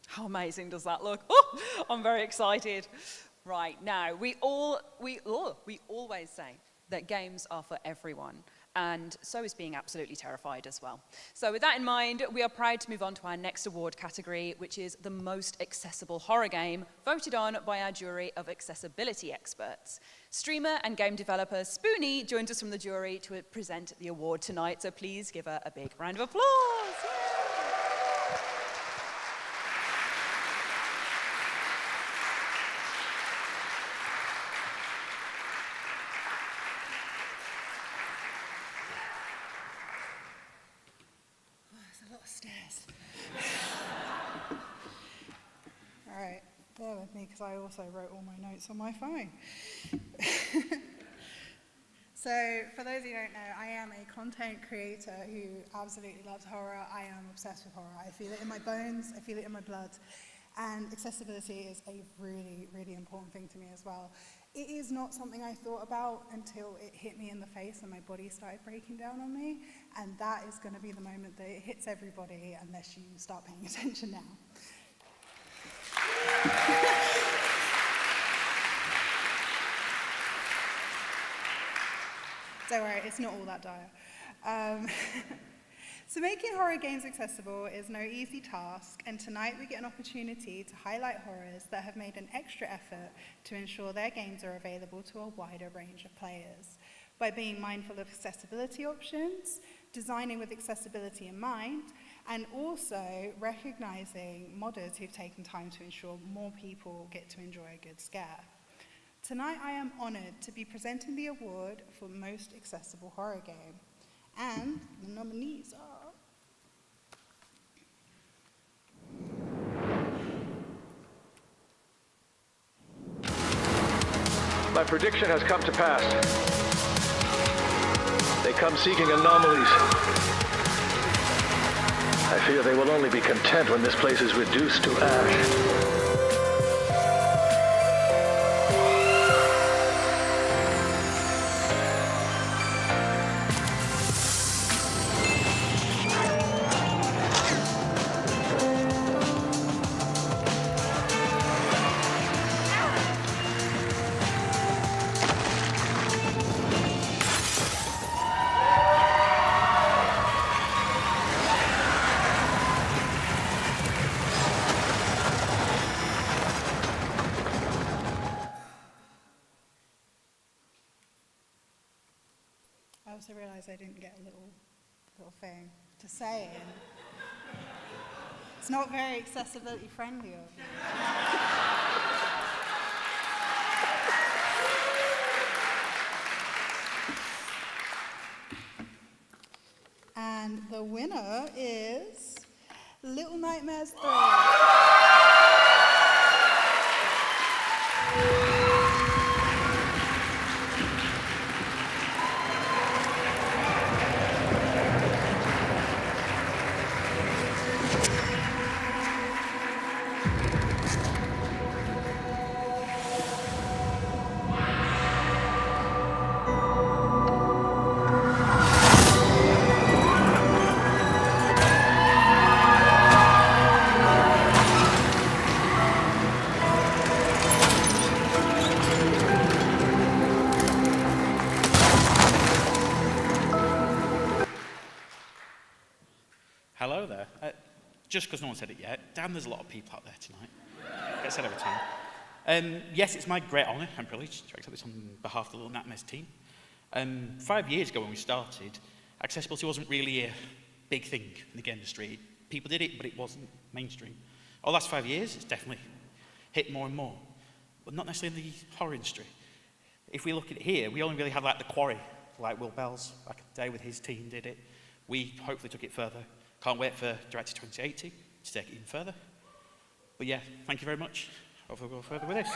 How amazing does that look? Oh, I'm very excited. Right, now, we always say that games are for everyone, and so is being absolutely terrified as well. So with that in mind, we are proud to move on to our next award category, which is the most accessible horror game, voted on by our jury of accessibility experts. Streamer and game developer Spoonie joins us from the jury to present the award tonight, so please give her a big round of applause. Yay! Stairs. All right, bear with me because I also wrote all my notes on my phone. So, for those who don't know, I am a content creator who absolutely loves horror. I am obsessed with horror. I feel it in my bones, I feel it in my blood. And accessibility is a really, really important thing to me as well. It is not something I thought about until it hit me in the face and my body started breaking down on me. And that is going to be the moment that it hits everybody unless you start paying attention now. Don't worry, it's not all that dire. So making horror games accessible is no easy task, and tonight we get an opportunity to highlight horrors that have made an extra effort to ensure their games are available to a wider range of players. By being mindful of accessibility options, designing with accessibility in mind, and also recognizing modders who've taken time to ensure more people get to enjoy a good scare. Tonight I am honored to be presenting the award for Most Accessible Horror Game. And the nominees are... My prediction has come to pass. They come seeking anomalies. I fear they will only be content when this place is reduced to ash. I also realised I didn't get a little thing to say in. It's not very accessibility friendly of you. And the winner is Little Nightmares 3. Hello there. Just because no one said it yet, damn, there's a lot of people out there tonight. Get said every time. Yes, it's my great honour and privilege to accept this on behalf of the Little Nightmares team. 5 years ago when we started, accessibility wasn't really a big thing in the game industry. People did it, but it wasn't mainstream. Over the last 5 years, it's definitely hit more and more, but not necessarily in the horror industry. If we look at it here, we only really had like The Quarry, like Will Bell's back in the day with his team did it. We hopefully took it further. Can't wait for Director 2080 to take it even further. But yeah, thank you very much. Hopefully we'll go further with this.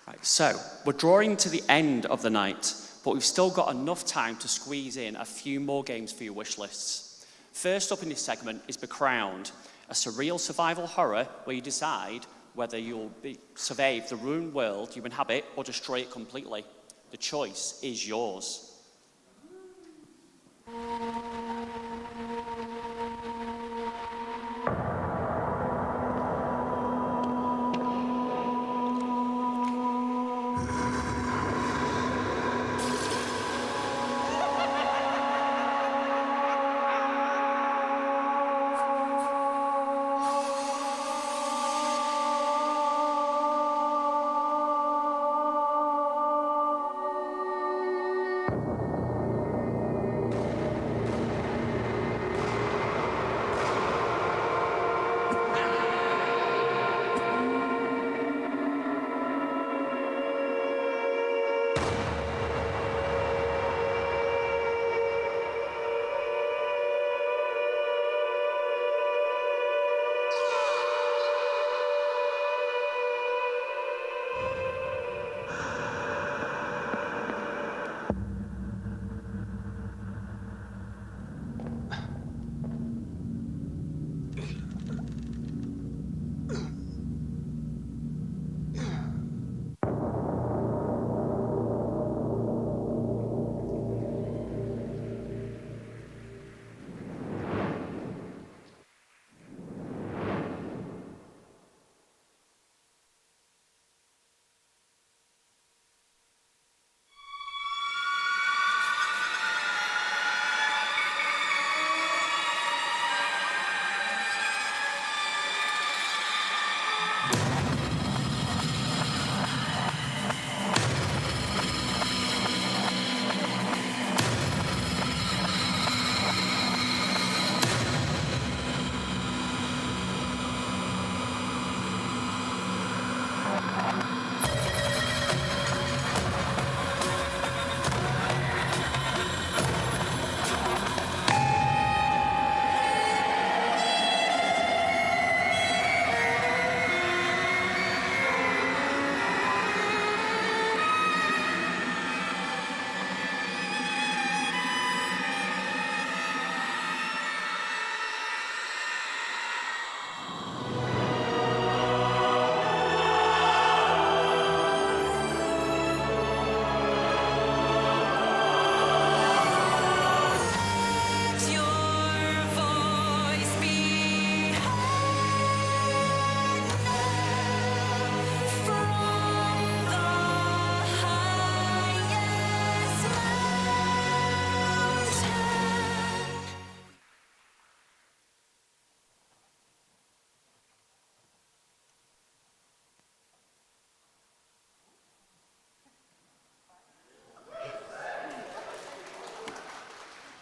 Right, so we're drawing to the end of the night, but we've still got enough time to squeeze in a few more games for your wish lists. First up in this segment is The Crowned, a surreal survival horror where you decide whether you'll survive the ruined world you inhabit or destroy it completely. The choice is yours.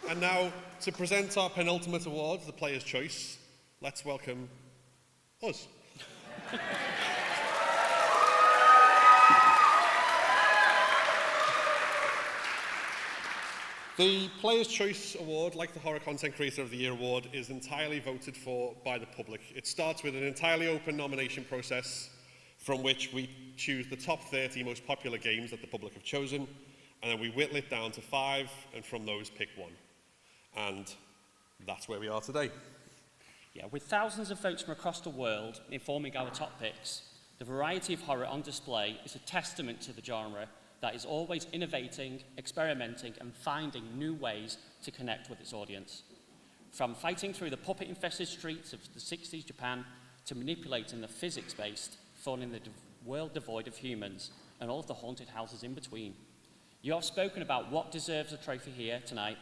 And now, to present our penultimate award, the Player's Choice, let's welcome us. The Player's Choice Award, like the Horror Content Creator of the Year Award, is entirely voted for by the public. It starts with an entirely open nomination process from which we choose the top 30 most popular games that the public have chosen, and then we whittle it down to 5, and from those pick 1. And that's where we are today. Yeah, with thousands of votes from across the world informing our top picks, the variety of horror on display is a testament to the genre that is always innovating, experimenting, and finding new ways to connect with its audience. From fighting through the puppet-infested streets of the 60s Japan to manipulating the physics-based fun in the world devoid of humans and all of the haunted houses in between. You have spoken about what deserves a trophy here tonight,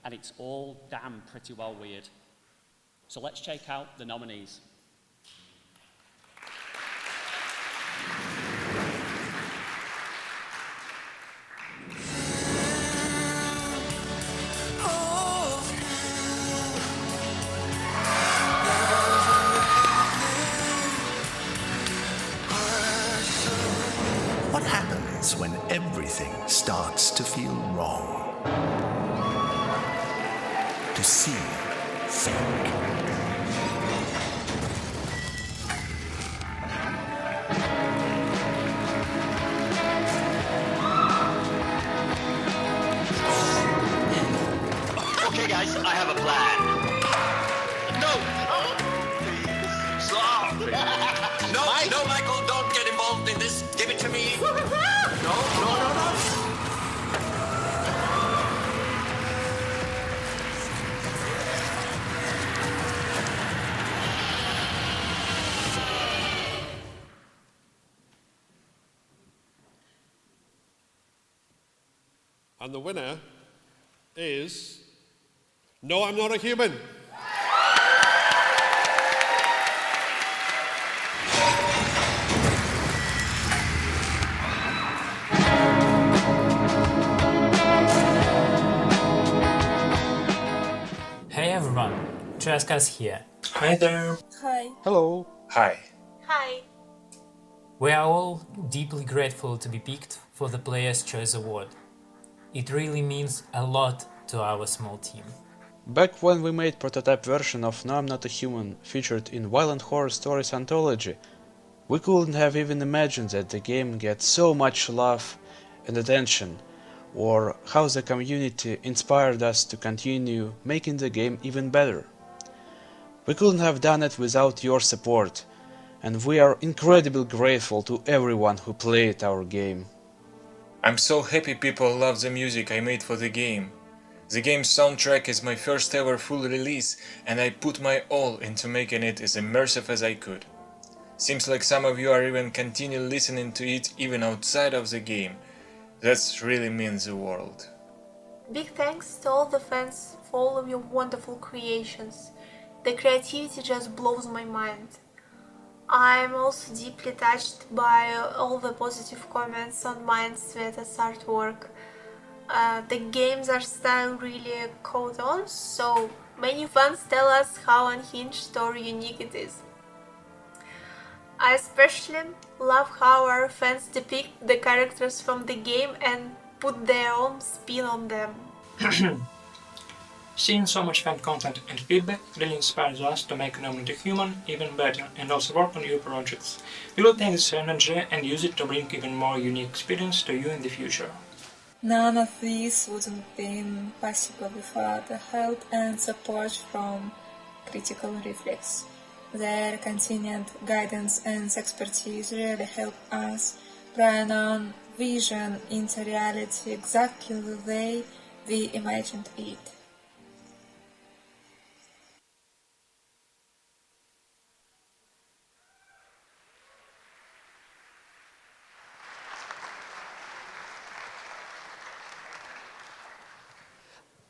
and it's all damn pretty well weird. So let's check out the nominees. What happens when everything starts to feel wrong? To see fake. Okay, guys, I have a plan. No! Stop! No, Michael, don't get involved in this. Give it to me. No. And the winner is... No, I'm Not a Human. Hey everyone, Traskas here. Hi there. Hi. Hello. Hi. Hi. We are all deeply grateful to be picked for the Player's Choice Award. It really means a lot to our small team. Back when we made prototype version of No I'm Not a Human featured in Violent Horror Stories Anthology, we couldn't have even imagined that the game gets so much love and attention, or how the community inspired us to continue making the game even better. We couldn't have done it without your support, and we are incredibly grateful to everyone who played our game. I'm so happy people love the music I made for the game. The game's soundtrack is my first ever full release, and I put my all into making it as immersive as I could. Seems like some of you are even continue listening to it even outside of the game. That really means the world. Big thanks to all the fans for all of your wonderful creations. The creativity just blows my mind. I'm also deeply touched by all the positive comments on Mindsweater's artwork. The game's art style really caught on, so many fans tell us how unhinged or unique it is. I especially love how our fans depict the characters from the game and put their own spin on them. Seeing so much fan content and feedback really inspires us to make No I'm Not a Human even better and also work on new projects. We will take this energy and use it to bring even more unique experience to you in the future. None of this wouldn't have been possible without the help and support from Critical Reflex. Their continued guidance and expertise really help us bring on vision into reality exactly the way we imagined it.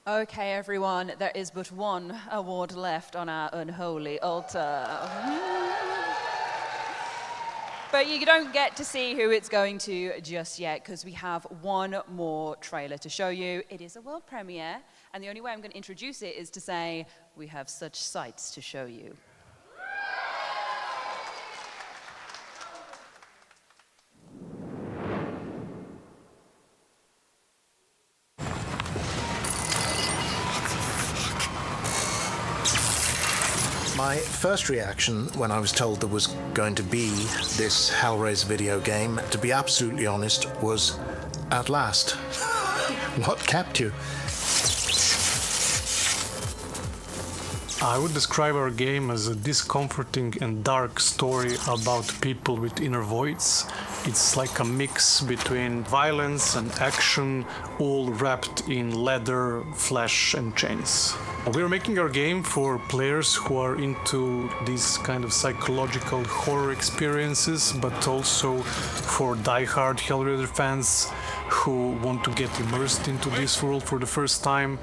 Okay, everyone, there is but one award left on our unholy altar. But you don't get to see who it's going to just yet, because we have one more trailer to show you. It is a world premiere, and the only way I'm going to introduce it is to say, we have such sights to show you. My first reaction when I was told there was going to be this Hellraiser video game, to be absolutely honest, was at last. What kept you? I would describe our game as a discomforting and dark story about people with inner voids. It's like a mix between violence and action, all wrapped in leather, flesh, and chains. We're making our game for players who are into these kind of psychological horror experiences, but also for die-hard Hellraiser fans who want to get immersed into this world for the first time.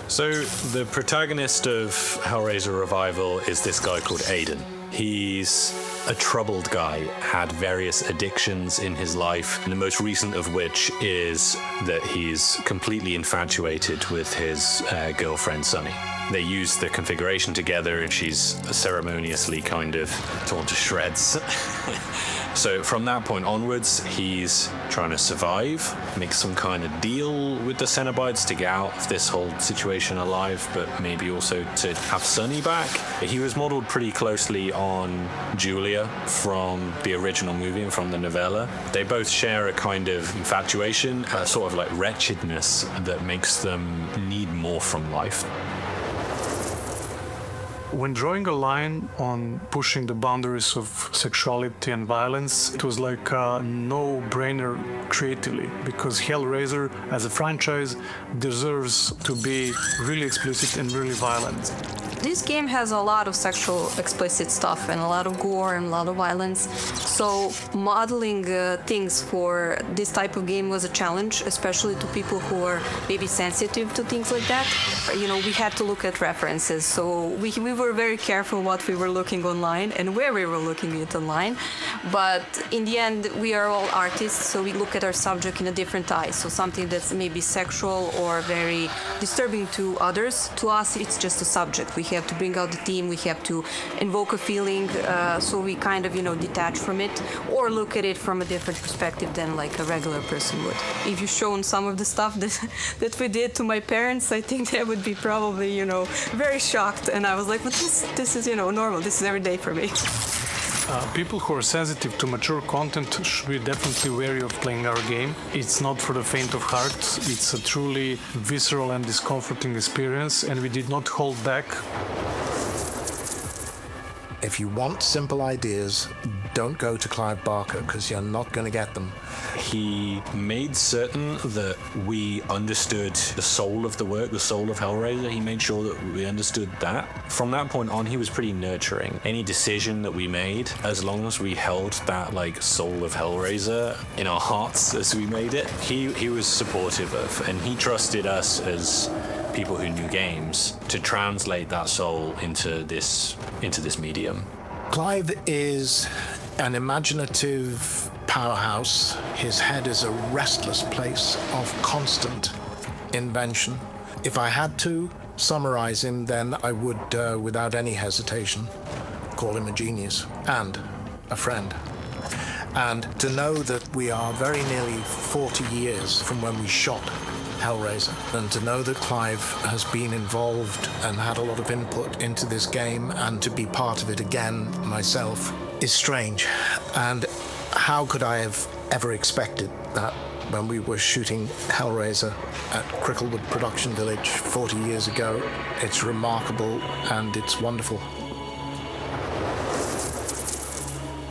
So the protagonist of Hellraiser Revival is this guy called Aiden. He's a troubled guy, had various addictions in his life, and the most recent of which is that he's completely infatuated with his girlfriend, Sunny. They use the configuration together and she's ceremoniously kind of torn to shreds. So from that point onwards, he's trying to survive, make some kind of deal with the Cenobites to get out of this whole situation alive, but maybe also to have Sunny back. He was modeled pretty closely on Julia from the original movie and from the novella. They both share a kind of infatuation, a sort of like wretchedness that makes them need more from life. When drawing a line on pushing the boundaries of sexuality and violence, it was like a no-brainer creatively, because Hellraiser as a franchise deserves to be really explicit and really violent. This game has a lot of sexual explicit stuff and a lot of gore and a lot of violence. So modeling things for this type of game was a challenge, especially to people who are maybe sensitive to things like that. You know, we had to look at references. So we were very careful what we were looking online and where we were looking at online. But in the end, we are all artists, so we look at our subject in a different eye. So something that's maybe sexual or very disturbing to others, to us, it's just a subject. We have to bring out the theme, we have to invoke a feeling, so we kind of, detach from it or look at it from a different perspective than like a regular person would. If you shown some of the stuff that we did to my parents, I think they would be probably, very shocked. And I was like, but this is, normal, this is every day for me. People who are sensitive to mature content should be definitely wary of playing our game. It's not for the faint of heart. It's a truly visceral and discomforting experience, and we did not hold back. If you want simple ideas, don't go to Clive Barker, because you're not going to get them. He made certain that we understood the soul of the work, the soul of Hellraiser. He made sure that we understood that. From that point on, he was pretty nurturing. Any decision that we made, as long as we held that soul of Hellraiser in our hearts as we made it, he was supportive of, and he trusted us as people who knew games to translate that soul into this medium. Clive is an imaginative powerhouse. His head is a restless place of constant invention. If I had to summarize him, then I would, without any hesitation, call him a genius and a friend. And to know that we are very nearly 40 years from when we shot Hellraiser, and to know that Clive has been involved and had a lot of input into this game, and to be part of it again myself, is strange. And how could I have ever expected that when we were shooting Hellraiser at Cricklewood Production Village 40 years ago? It's remarkable and it's wonderful.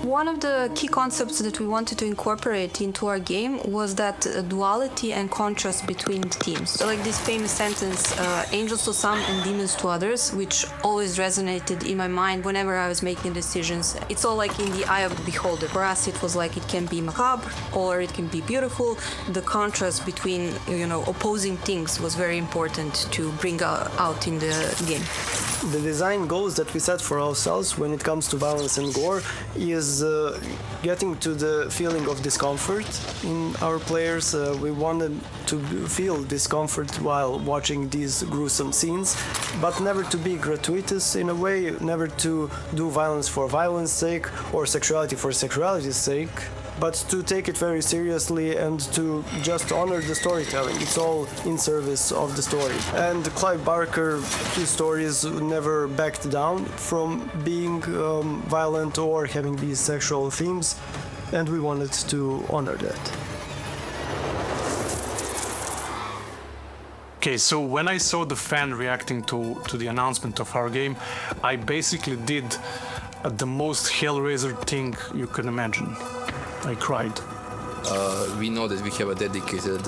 One of the key concepts that we wanted to incorporate into our game was that duality and contrast between the teams. So like this famous sentence, angels to some and demons to others, which always resonated in my mind whenever I was making decisions. It's all like in the eye of the beholder. For us, it was like it can be macabre or it can be beautiful. The contrast between, opposing things was very important to bring out in the game. The design goals that we set for ourselves when it comes to violence and gore is getting to the feeling of discomfort in our players. We wanted to feel discomfort while watching these gruesome scenes, but never to be gratuitous in a way, never to do violence for violence sake or sexuality for sexuality's sake, but to take it very seriously and to just honor the storytelling. It's all in service of the story. And Clive Barker, his stories never backed down from being violent or having these sexual themes, and we wanted to honor that. Okay, so when I saw the fan reacting to the announcement of our game, I basically did the most Hellraiser thing you can imagine. I cried. We know that we have a dedicated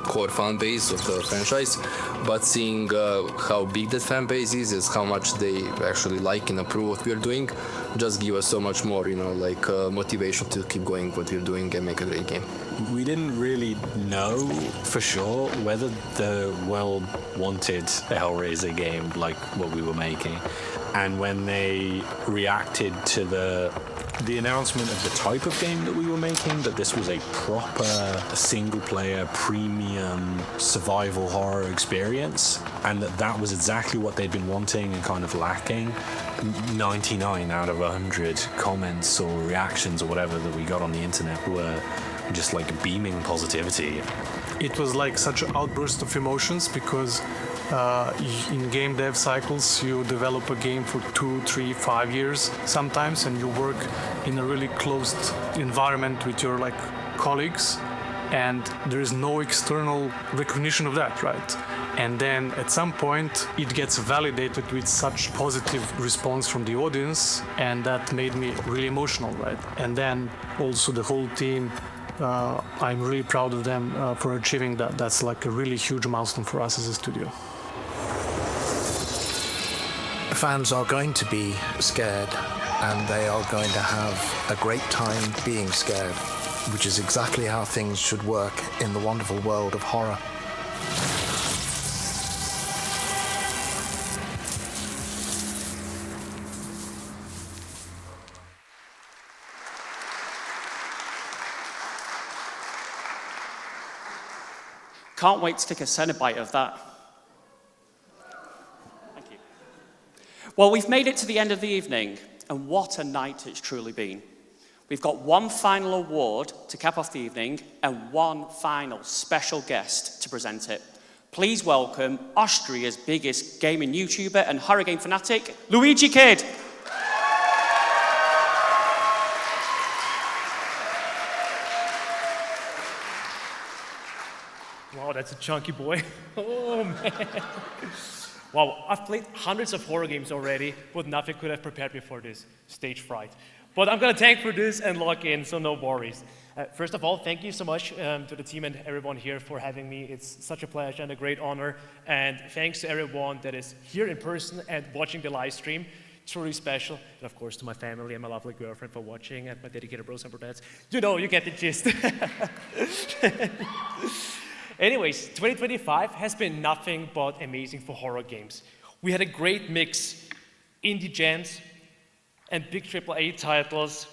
core fan base of the franchise, but seeing how big that fan base is how much they actually like and approve what we're doing, just give us so much more, motivation to keep going what we're doing and make a great game. We didn't really know for sure whether the world wanted a Hellraiser game like what we were making, and when they reacted to the announcement of the type of game that we were making, that this was a proper single-player premium survival horror experience, and that was exactly what they'd been wanting and kind of lacking. 99 out of 100 comments or reactions or whatever that we got on the internet were just like beaming positivity. It was like such an outburst of emotions because in game dev cycles you develop a game for 2, 3, 5 years sometimes, and you work in a really closed environment with your colleagues, and there is no external recognition of that, right? And then at some point it gets validated with such positive response from the audience, and that made me really emotional, right? And then also the whole team, I'm really proud of them for achieving that. That's like a really huge milestone for us as a studio. Fans are going to be scared, and they are going to have a great time being scared, which is exactly how things should work in the wonderful world of horror. Can't wait to take a Cenobite of that. Thank you. Well, we've made it to the end of the evening, and what a night it's truly been. We've got one final award to cap off the evening and one final special guest to present it. Please welcome Austria's biggest gaming YouTuber and horror game fanatic, Luigi Kid. Wow, that's a chunky boy. Oh, man. Wow, I've played hundreds of horror games already, but nothing could have prepared me for this. Stage fright. But I'm going to tank for this and log in, so no worries. First of all, thank you so much to the team and everyone here for having me. It's such a pleasure and a great honor. And thanks to everyone that is here in person and watching the live stream. Truly special. And of course to my family and my lovely girlfriend for watching, and my dedicated bros and brodettes. You get the gist. Anyways, 2025 has been nothing but amazing for horror games. We had a great mix, indie gems and big AAA titles,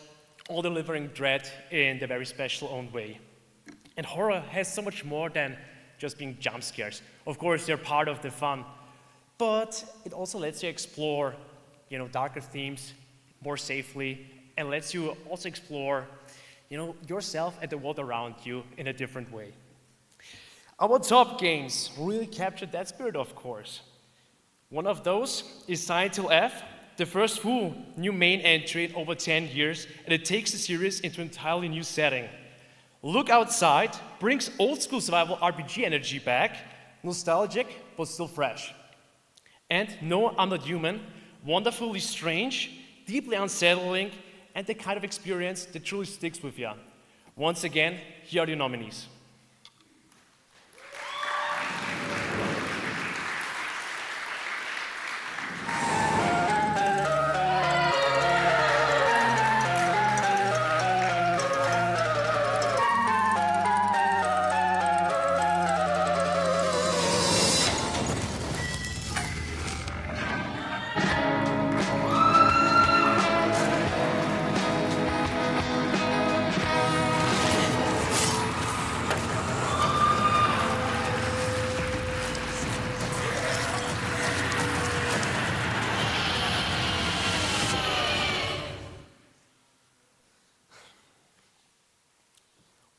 all delivering dread in their very special own way. And horror has so much more than just being jump scares. Of course, they're part of the fun, but it also lets you explore, darker themes more safely, and lets you also explore, yourself and the world around you in a different way. Our top games really captured that spirit, of course. One of those is Silent Hill F, the first full new main entry in over 10 years, and it takes the series into an entirely new setting. Look Outside brings old school survival RPG energy back, nostalgic but still fresh. And No, I'm Not Human, wonderfully strange, deeply unsettling, and the kind of experience that truly sticks with you. Once again, here are your nominees.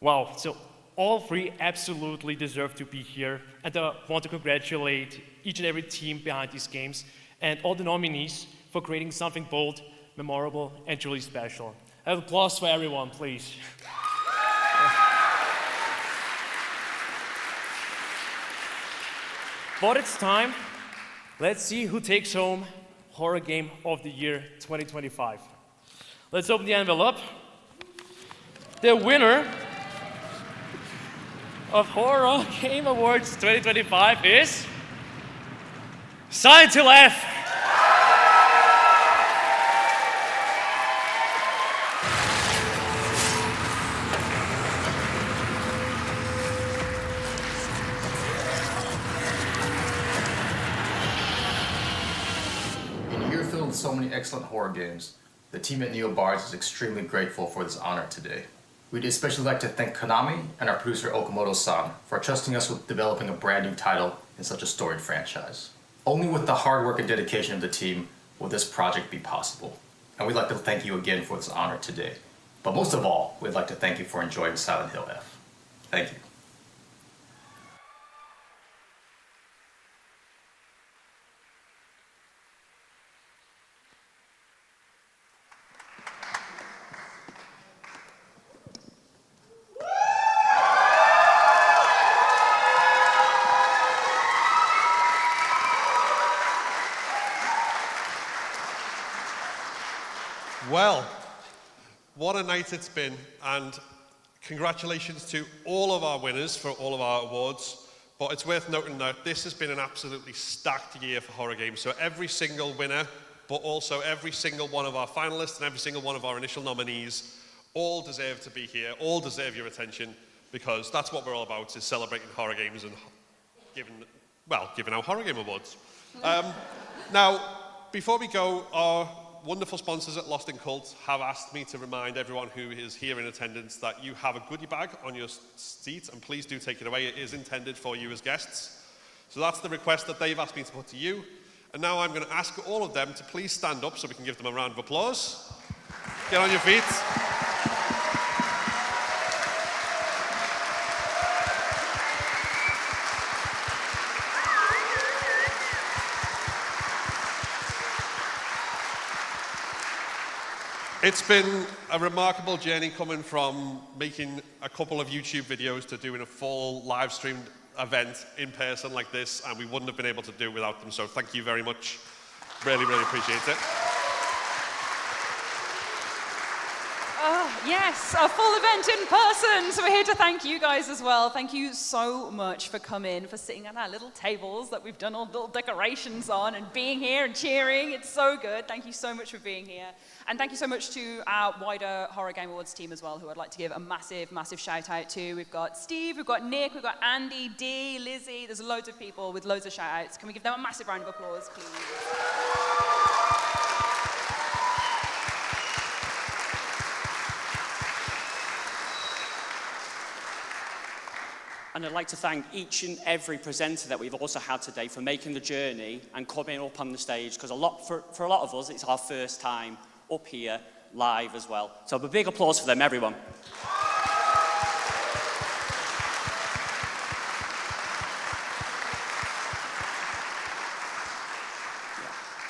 Wow, so all three absolutely deserve to be here, and I want to congratulate each and every team behind these games and all the nominees for creating something bold, memorable, and truly special. Have applause for everyone, please. But it's time. Let's see who takes home Horror Game of the Year 2025. Let's open the envelope. The winner of Horror Game Awards 2025 is Silent Hill F. In a year filled with so many excellent horror games, the team at NeoBards is extremely grateful for this honor today. We'd especially like to thank Konami and our producer Okamoto-san for trusting us with developing a brand new title in such a storied franchise. Only with the hard work and dedication of the team will this project be possible. And we'd like to thank you again for this honor today. But most of all, we'd like to thank you for enjoying Silent Hill F. Thank you. Well, what a night it's been, and congratulations to all of our winners for all of our awards. But it's worth noting that this has been an absolutely stacked year for horror games. So every single winner, but also every single one of our finalists and every single one of our initial nominees, all deserve to be here, all deserve your attention, because that's what we're all about, is celebrating horror games and giving out horror game awards. Now, before we go, our wonderful sponsors at Lost in Cult have asked me to remind everyone who is here in attendance that you have a goodie bag on your seat, and please do take it away. It is intended for you as guests. So that's the request that they've asked me to put to you. And now I'm going to ask all of them to please stand up so we can give them a round of applause. Get on your feet. It's been a remarkable journey coming from making a couple of YouTube videos to doing a full live streamed event in person like this, and we wouldn't have been able to do it without them, so thank you very much. Really, really appreciate it. Yes, a full event in person. So we're here to thank you guys as well. Thank you so much for coming, for sitting at our little tables that we've done all little decorations on and being here and cheering. It's so good. Thank you so much for being here. And thank you so much to our wider Horror Game Awards team as well, who I'd like to give a massive, massive shout out to. We've got Steve, we've got Nick, we've got Andy, Dee, Lizzie. There's loads of people with loads of shout outs. Can we give them a massive round of applause, please? And I'd like to thank each and every presenter that we've also had today for making the journey and coming up on the stage, because for a lot of us, it's our first time up here live as well. So a big applause for them, everyone. Yeah.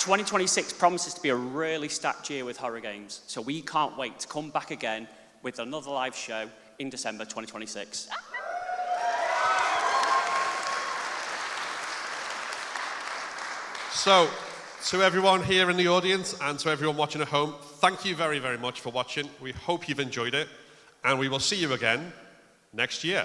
2026 promises to be a really stacked year with horror games, so we can't wait to come back again with another live show in December 2026. So, to everyone here in the audience and to everyone watching at home, thank you very, very much for watching. We hope you've enjoyed it, and we will see you again next year.